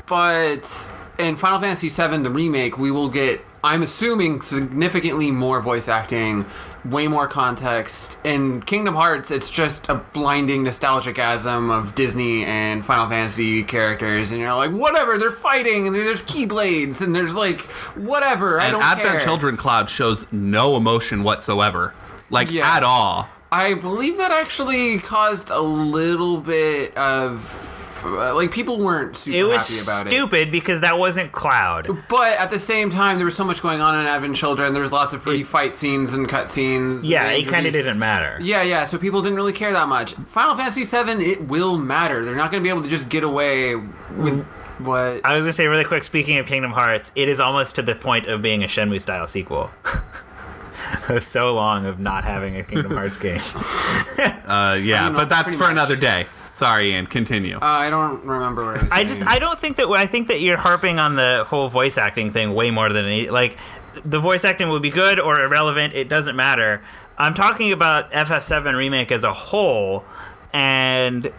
but in Final Fantasy VII, the remake, we will get, I'm assuming, significantly more voice acting, way more context. In Kingdom Hearts, it's just a blinding nostalgic-asm of Disney and Final Fantasy characters, and you're like, whatever, they're fighting, and there's keyblades, and there's like, whatever, I And don't Advent care. Children Cloud shows no emotion whatsoever. Like, Yeah. at all. I believe that actually caused a little bit of like, people weren't super It was happy about stupid because that wasn't Cloud. But at the same time, there was so much going on in Advent Children. There was lots of pretty fight scenes and cut scenes. Yeah, They it kind of introduced- didn't matter. Yeah, so people didn't really care that much. Final Fantasy VII, it will matter. They're not going to be able to just get away with what... I was going to say really quick, speaking of Kingdom Hearts, it is almost to the point of being a Shenmue-style sequel. Of so long of not having a Kingdom Hearts game. Yeah, know, but that's pretty for much. another day. Sorry, Ian, continue. I don't remember what I was saying. I think that you're harping on the whole voice acting thing way more than any, like, the voice acting would be good or irrelevant, it doesn't matter. I'm talking about FF7 Remake as a whole, and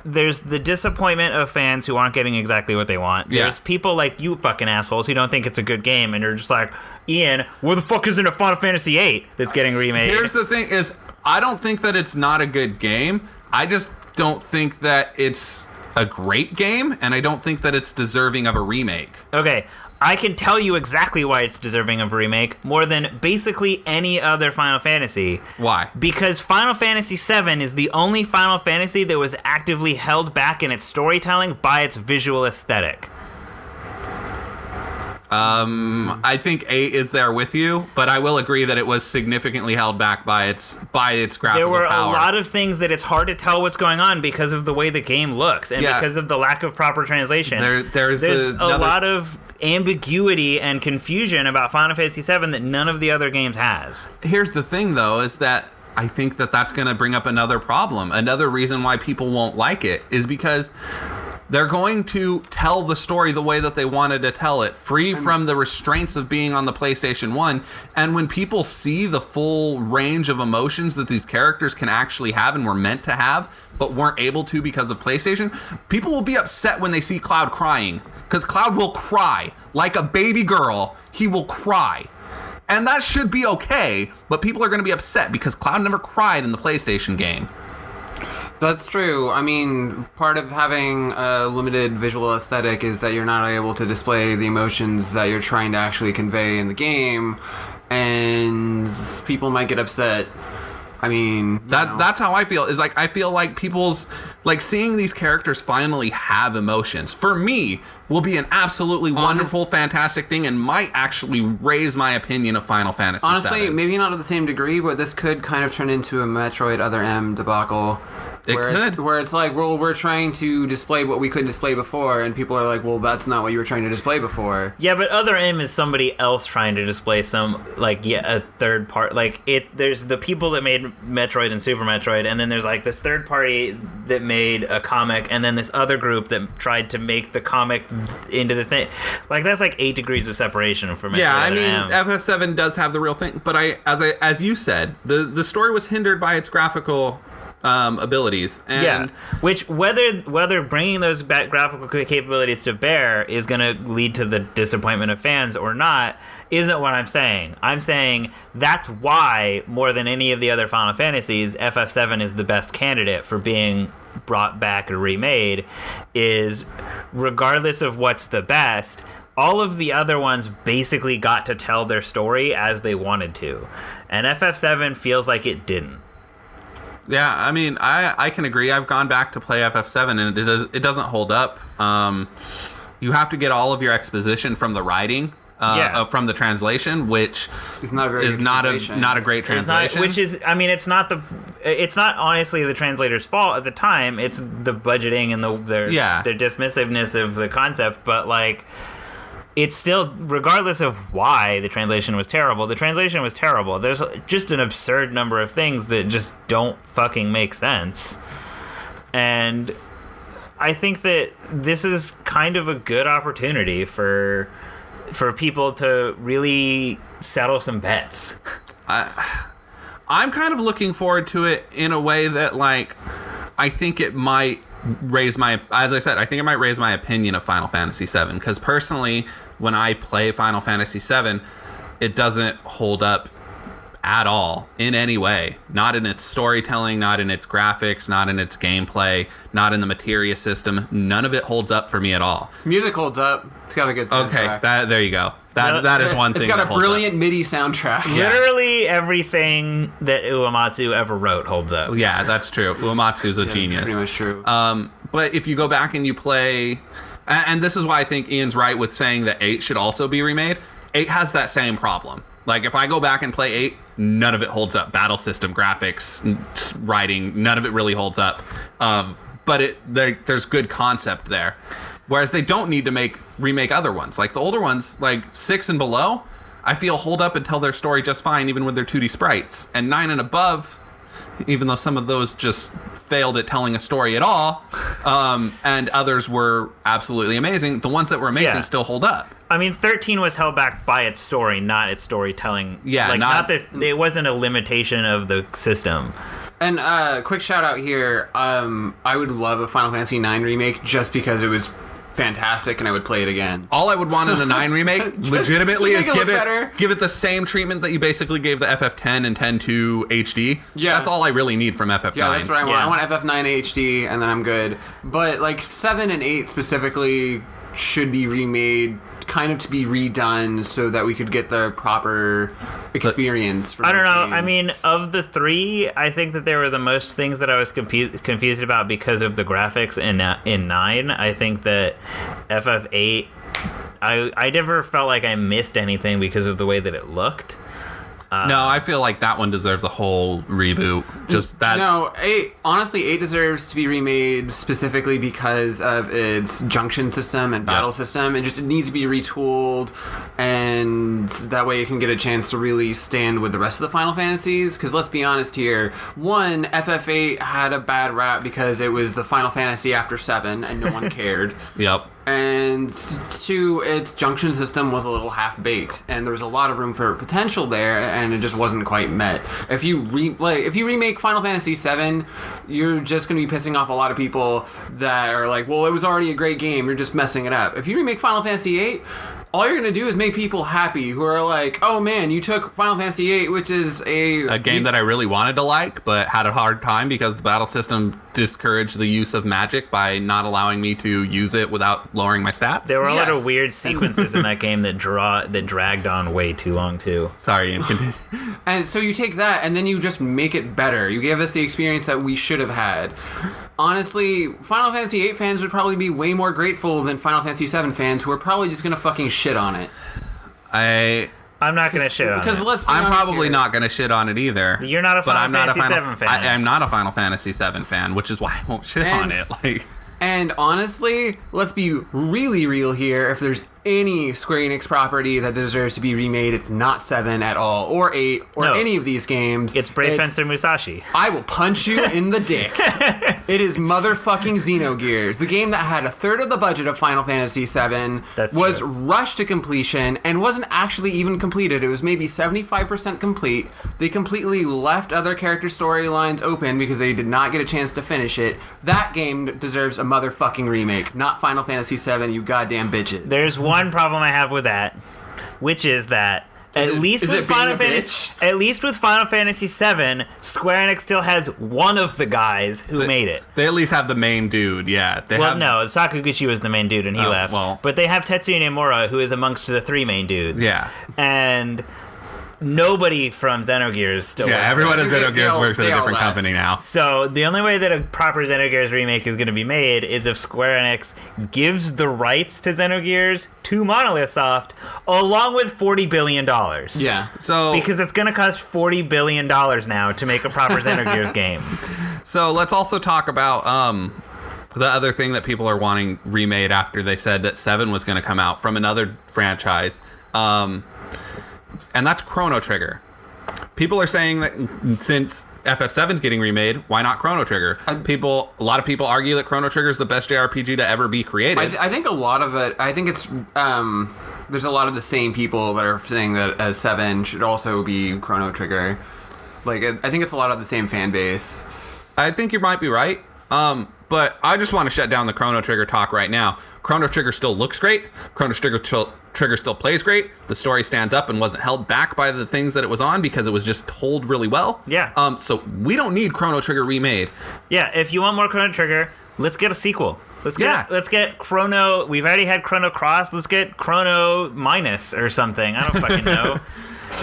there's the disappointment of fans who aren't getting exactly what they want. Yeah. There's people like you fucking assholes who don't think it's a good game, and you're just like, Ian, where the fuck isn't a Final Fantasy VIII that's getting remade? Here's the thing is, I don't think that it's not a good game. I just don't think that it's a great game, and I don't think that it's deserving of a remake. Okay, I can tell you exactly why it's deserving of a remake more than basically any other Final Fantasy. Why? Because Final Fantasy VII is the only Final Fantasy that was actively held back in its storytelling by its visual aesthetic. I think 8 is there with you, but I will agree that it was significantly held back by its graphical There were power. a lot of things that it's hard to tell what's going on because of the way the game looks and Yeah. because of the lack of proper translation. There's a lot of ambiguity and confusion about Final Fantasy VII that none of the other games has. Here's the thing, though, is that I think that that's going to bring up another problem. Another reason why people won't like it is because they're going to tell the story the way that they wanted to tell it, free from the restraints of being on the PlayStation 1. And when people see the full range of emotions that these characters can actually have and were meant to have, but weren't able to because of PlayStation, people will be upset when they see Cloud crying. Because Cloud will cry. Like a baby girl, he will cry. And that should be okay, but people are going to be upset because Cloud never cried in the PlayStation game. That's true. I mean, part of having a limited visual aesthetic is that you're not able to display the emotions that you're trying to actually convey in the game, and people might get upset. I mean, That's how I feel. Is like I feel like people's like seeing these characters finally have emotions. For me, will be an absolutely wonderful, fantastic thing, and might actually raise my opinion of Final Fantasy honestly, VII. maybe not to the same degree, but this could kind of turn into a Metroid Other M debacle. It could. Where it's like, well, we're trying to display what we couldn't display before, and people are like, well, that's not what you were trying to display before. Yeah, but Other M is somebody else trying to display a third part. There's the people that made Metroid and Super Metroid, and then there's like this third party that made a comic, and then this other group that tried to make the comic into the thing. Like, that's like 8 degrees of separation from Metroid. Yeah, I mean, FF7 does have the real thing, but as you said, the story was hindered by its graphical abilities, and which whether bringing those graphical capabilities to bear is going to lead to the disappointment of fans or not isn't what I'm saying. I'm saying that's why, more than any of the other Final Fantasies, FF7 is the best candidate for being brought back or remade. Is regardless of what's the best, all of the other ones basically got to tell their story as they wanted to, and FF7 feels like it didn't. Yeah, I mean, I can agree. I've gone back to play FF7, and it doesn't hold up. You have to get all of your exposition from the writing, from the translation, which is not a great translation. It's not honestly the translator's fault at the time. It's the budgeting and their dismissiveness of the concept, but like, it's still, regardless of why the translation was terrible, There's just an absurd number of things that just don't fucking make sense. And I think that this is kind of a good opportunity for people to really settle some bets. I'm kind of looking forward to it in a way that, like, I think it might raise my opinion of Final Fantasy VII, because personally, when I play Final Fantasy VII, it doesn't hold up at all in any way. Not in its storytelling, not in its graphics, not in its gameplay, not in the materia system. None of it holds up for me at all. Music holds up. It's got a good soundtrack. Okay, there you go. That is one thing. It's got a brilliant MIDI soundtrack. Yeah. Literally everything that Uematsu ever wrote holds up. Yeah, that's true. Uematsu's a genius. Pretty much true. But if you go back and you play, and this is why I think Ian's right with saying that 8 should also be remade. 8 has that same problem. Like, if I go back and play 8, none of it holds up. Battle system, graphics, writing, none of it really holds up. But there's good concept there. Whereas they don't need to remake other ones. Like, the older ones, like 6 and below, I feel hold up and tell their story just fine, even with their 2D sprites. And 9 and above, even though some of those just failed at telling a story at all, and others were absolutely amazing, the ones that were amazing still hold up. I mean, 13 was held back by its story, not its storytelling. Yeah, like, not that it wasn't a limitation of the system. And quick shout out here, I would love a Final Fantasy IX remake just because it was fantastic and I would play it again. All I would want in a 9 remake, legitimately, is give it the same treatment that you basically gave the FF10 and 10-2 HD. Yeah. That's all I really need from FF9. Yeah, that's what I want. I want FF9 HD and then I'm good. But like 7 and 8 specifically should be remade, kind of to be redone so that we could get the proper experience. From I don't know. games. I mean, of the 3, I think that there were the most things that I was confused about because of the graphics in 9. I think that FF8, I never felt like I missed anything because of the way that it looked. No, I feel like that one deserves a whole reboot. Just that. No, 8 deserves to be remade specifically because of its junction system and battle system. It needs to be retooled, and that way it can get a chance to really stand with the rest of the Final Fantasies. Because let's be honest here, 1, FF8 had a bad rap because it was the Final Fantasy after 7, and no one cared. Yep. And 2, its junction system was a little half-baked, and there was a lot of room for potential there, and it just wasn't quite met. If you remake Final Fantasy VII, you're just going to be pissing off a lot of people that are like, well, it was already a great game, you're just messing it up. If you remake Final Fantasy VIII, all you're going to do is make people happy who are like, oh man, you took Final Fantasy VIII, which is a game that I really wanted to like, but had a hard time because the battle system discouraged the use of magic by not allowing me to use it without lowering my stats. There were a lot of weird sequences in that game that dragged on way too long too. Sorry, Ian, continue. And so you take that and then you just make it better. You give us the experience that we should have had. Honestly, Final Fantasy VIII fans would probably be way more grateful than Final Fantasy VII fans, who are probably just gonna fucking shit on it. I I'm not going to shit on Because it. let's be I'm honest probably here. not going to shit on it either. You're not a Final Fantasy VII fan. I'm not a Final Fantasy VII fan, which is why I won't shit on it. Like, And honestly, let's be really real here. If there's any Square Enix property that deserves to be remade, it's not 7 at all, or 8, or No. any of these games. It's Brave Fencer Musashi. I will punch you in the dick. It is motherfucking Xenogears. The game that had a third of the budget of Final Fantasy VII That's was true. rushed to completion and wasn't actually even completed. It was maybe 75% complete. They completely left other character storylines open because they did not get a chance to finish it. That game deserves a motherfucking remake, not Final Fantasy VII, you goddamn bitches. There's one problem I have with that, which is that Is it being a at least with Final Fantasy VII, Square Enix still has one of the guys who made it. they at least have the main dude. Yeah. No, Sakaguchi was the main dude and he left. well. But they have Tetsuya Nomura, who is amongst the 3 main dudes. Yeah. And nobody from Xenogears still works Yeah, everyone there. at They Xenogears all- works at a they all different left. company now. So the only way that a proper Xenogears remake is going to be made is if Square Enix gives the rights to Xenogears to Monolith Soft, along with $40 billion. Yeah. So Because it's going to cost $40 billion now to make a proper Xenogears game. So let's also talk about the other thing that people are wanting remade after they said that 7 was going to come out from another franchise. And that's Chrono Trigger. People are saying that since FF7's getting remade, why not Chrono Trigger? A lot of people argue that Chrono Trigger is the best JRPG to ever be created. I think a lot of it, I think it's, there's a lot of the same people that are saying that 7 should also be Chrono Trigger. Like, I think it's a lot of the same fan base. I think you might be right. But I just want to shut down the Chrono Trigger talk right now. Chrono Trigger still looks great. Chrono Trigger still plays great. The story stands up and wasn't held back by the things that it was on because it was just told really well. Yeah. So we don't need Chrono Trigger remade. Yeah, if you want more Chrono Trigger, let's get a sequel. Let's get Chrono. We've already had Chrono Cross. Let's get Chrono Minus or something. I don't fucking know.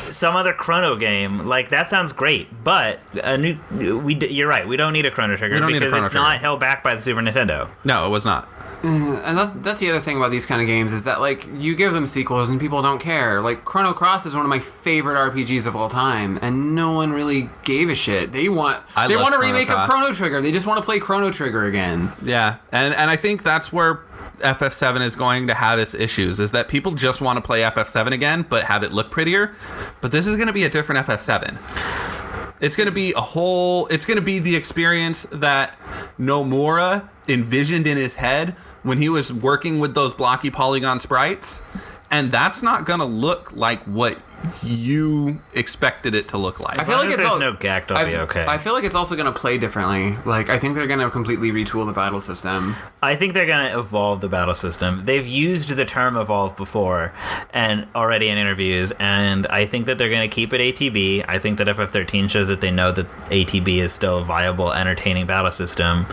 Some other Chrono game. Like, that sounds great, but you're right. We don't need a Chrono Trigger because it's not held back by the Super Nintendo. No, it was not. And that's the other thing about these kind of games is that, like, you give them sequels and people don't care. Like, Chrono Cross is one of my favorite RPGs of all time, and no one really gave a shit. They want a remake of Chrono Trigger. They just want to play Chrono Trigger again. Yeah, and I think that's where FF7 is going to have its issues, is that people just want to play FF7 again, but have it look prettier. But this is going to be a different FF7. It's going to be it's going to be the experience that Nomura envisioned in his head when he was working with those blocky polygon sprites. And that's not going to look like what you expected it to look like. I feel like there's no gact, I'll be okay. I feel like it's also going to play differently. Like, I think they're going to completely retool the battle system. I think they're going to evolve the battle system. They've used the term evolve before and already in interviews, and I think that they're going to keep it ATB. I think that FF13 shows that they know that ATB is still a viable, entertaining battle system.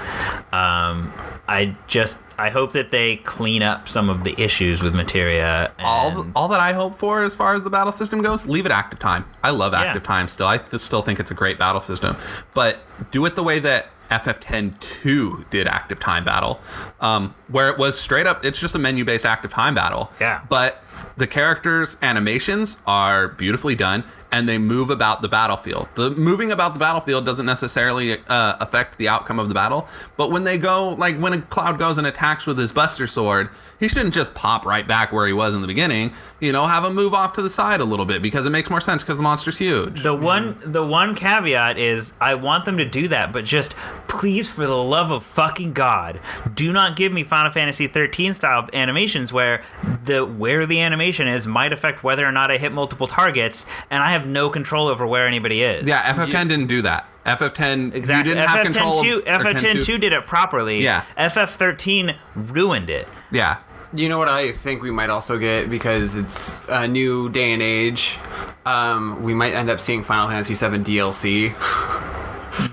I hope that they clean up some of the issues with materia. All that I hope for as far as the battle system goes, leave it active time. I love active time still. I still think it's a great battle system. But do it the way that FF10-2 did active time battle, where it was straight up, it's just a menu-based active time battle. Yeah. But the characters' animations are beautifully done, and they move about the battlefield. The moving about the battlefield doesn't necessarily affect the outcome of the battle, but when they go, like when a Cloud goes and attacks with his Buster Sword, he shouldn't just pop right back where he was in the beginning. You know, have him move off to the side a little bit because it makes more sense because the monster's huge. The one caveat is I want them to do that, but just please, for the love of fucking God, do not give me Final Fantasy 13 style animations where the animation is might affect whether or not I hit multiple targets, and I have no control over where anybody is. Yeah, FF10 didn't do that. FF10, exactly. You didn't have control. FF10-2 did it properly. Yeah. FF13 ruined it. Yeah. You know what I think we might also get, because it's a new day and age, we might end up seeing Final Fantasy VII DLC.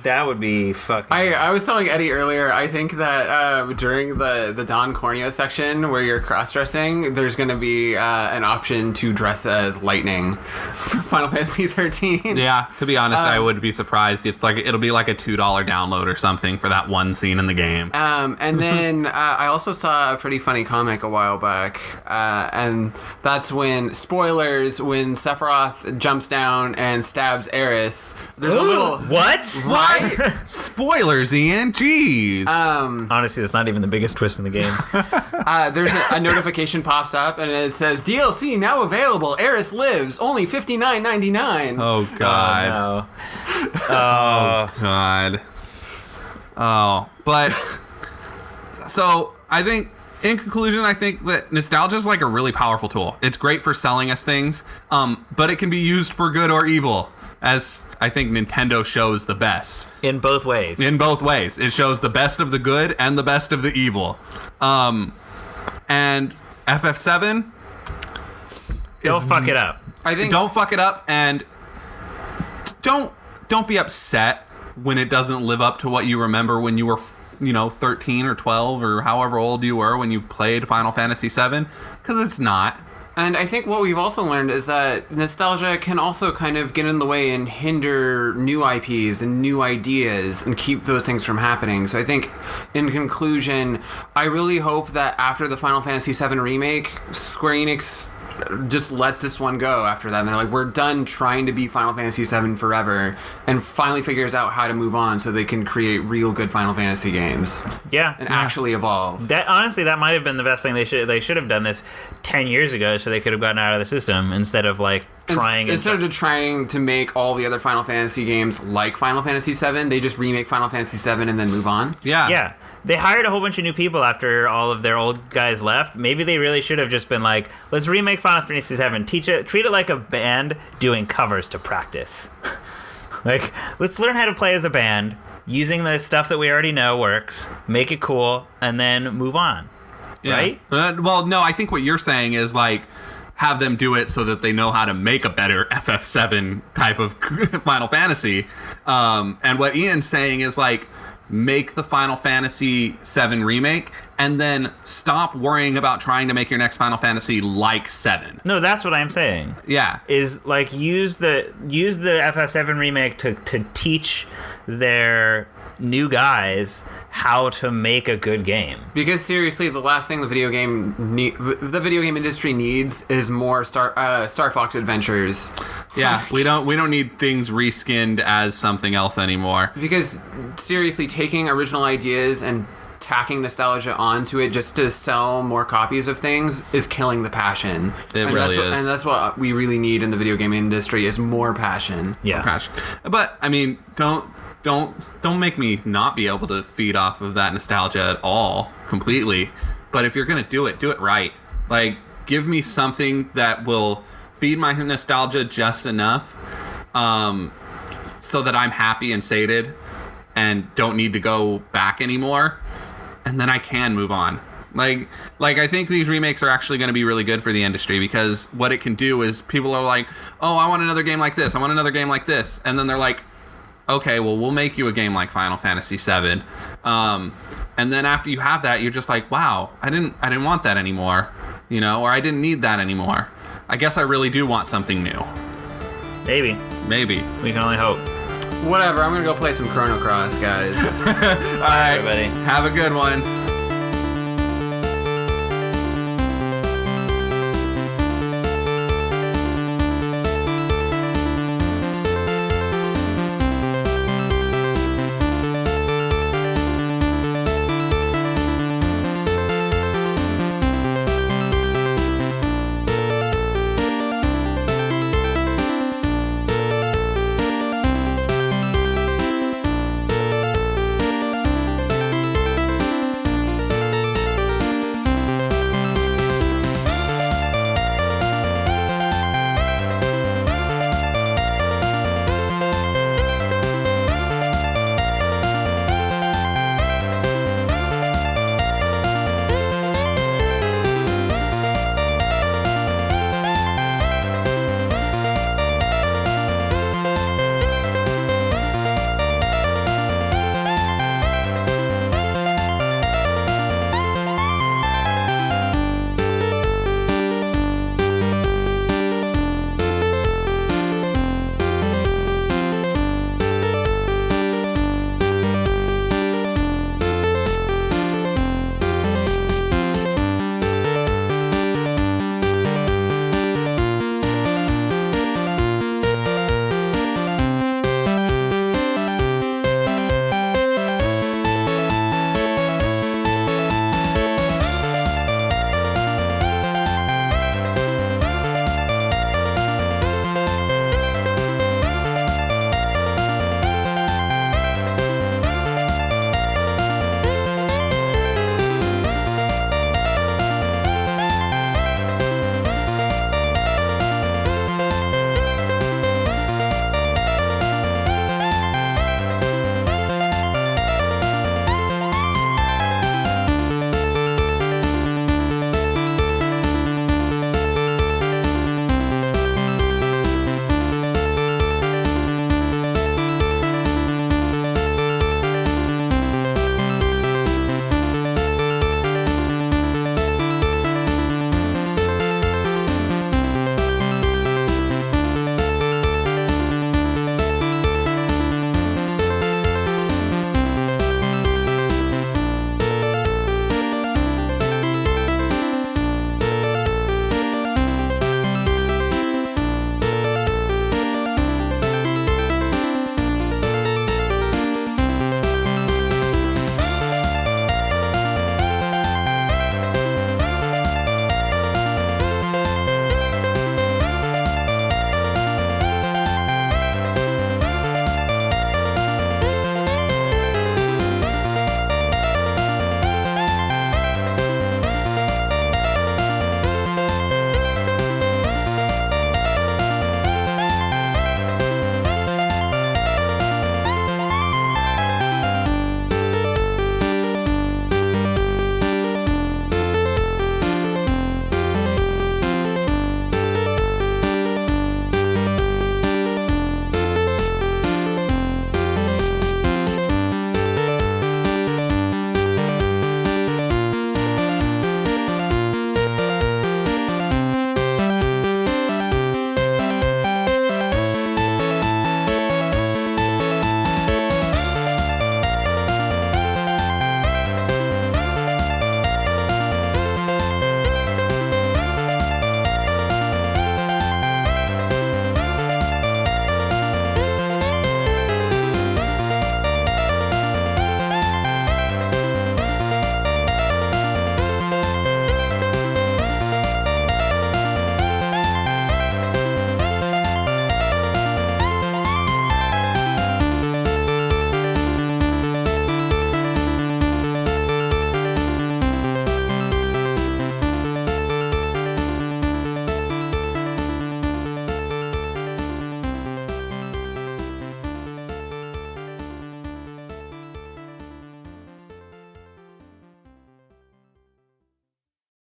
That would be fucking. I was telling Eddie earlier, I think that during the Don Corneo section where you're cross-dressing, there's going to be an option to dress as Lightning for Final Fantasy 13. Yeah, to be honest, I would be surprised. It'll be like a $2 download or something for that one scene in the game. And then I also saw a pretty funny comic a while back, and that's when, spoilers, when Sephiroth jumps down and stabs Aeris. There's a little... What? Right? Spoilers, Ian. Jeez. Honestly, it's not even the biggest twist in the game. There's a notification pops up, and it says, DLC now available. Aeris lives. Only $59.99. Oh, God. No. Oh, God. Oh, but... So, I think... In conclusion, I think that nostalgia is like a really powerful tool. It's great for selling us things, but it can be used for good or evil, as I think Nintendo shows the best. In both ways. In both ways. It shows the best of the good and the best of the evil. And FF7... Don't fuck it up. I think... Don't fuck it up, and don't be upset when it doesn't live up to what you remember when you were... 13 or 12 or however old you were when you played Final Fantasy VII, because it's not. And I think what we've also learned is that nostalgia can also kind of get in the way and hinder new IPs and new ideas and keep those things from happening. So I think, in conclusion, I really hope that after the Final Fantasy VII Remake, Square Enix just lets this one go after that. And they're like, we're done trying to be Final Fantasy VII forever, and finally figures out how to move on so they can create real good Final Fantasy games. Yeah. And actually evolve. That honestly, that might have been the best thing. They should have done this 10 years ago, so they could have gotten out of the system instead of like trying. Instead of trying to make all the other Final Fantasy games like Final Fantasy VII, they just remake Final Fantasy VII and then move on. Yeah. Yeah. They hired a whole bunch of new people after all of their old guys left. Maybe they really should have just been like, let's remake Final Fantasy VII. Treat it like a band doing covers to practice. Like, let's learn how to play as a band using the stuff that we already know works, make it cool, and then move on. Yeah. Right? Well, no, I think what you're saying is like, have them do it so that they know how to make a better FF7 type of Final Fantasy. And what Ian's saying is like, make the Final Fantasy VII remake and then stop worrying about trying to make your next Final Fantasy like 7. No, that's what I'm saying. Yeah. Is like use the FF7 remake to teach their new guys how to make a good game. Because seriously, the last thing the video game industry needs is more Star Fox Adventures. Yeah, we don't need things reskinned as something else anymore. Because seriously, taking original ideas and tacking nostalgia onto it just to sell more copies of things is killing the passion. It really is. And that's what we really need in the video game industry is more passion. Yeah. More passion. But I mean, don't make me not be able to feed off of that nostalgia at all completely. But if you're gonna do it right. Like, give me something that will feed my nostalgia just enough, so that I'm happy and sated and don't need to go back anymore, and then I can move on. Like I think these remakes are actually going to be really good for the industry, because what it can do is people are like, oh, I want another game like this, I want another game like this, and then they're like, okay, well, we'll make you a game like Final Fantasy VII, and then after you have that, you're just like, wow, I didn't want that anymore, or I didn't need that anymore. I guess I really do want something new. Maybe. We can only hope. Whatever, I'm gonna go play some Chrono Cross, guys. All right, everybody. Have a good one.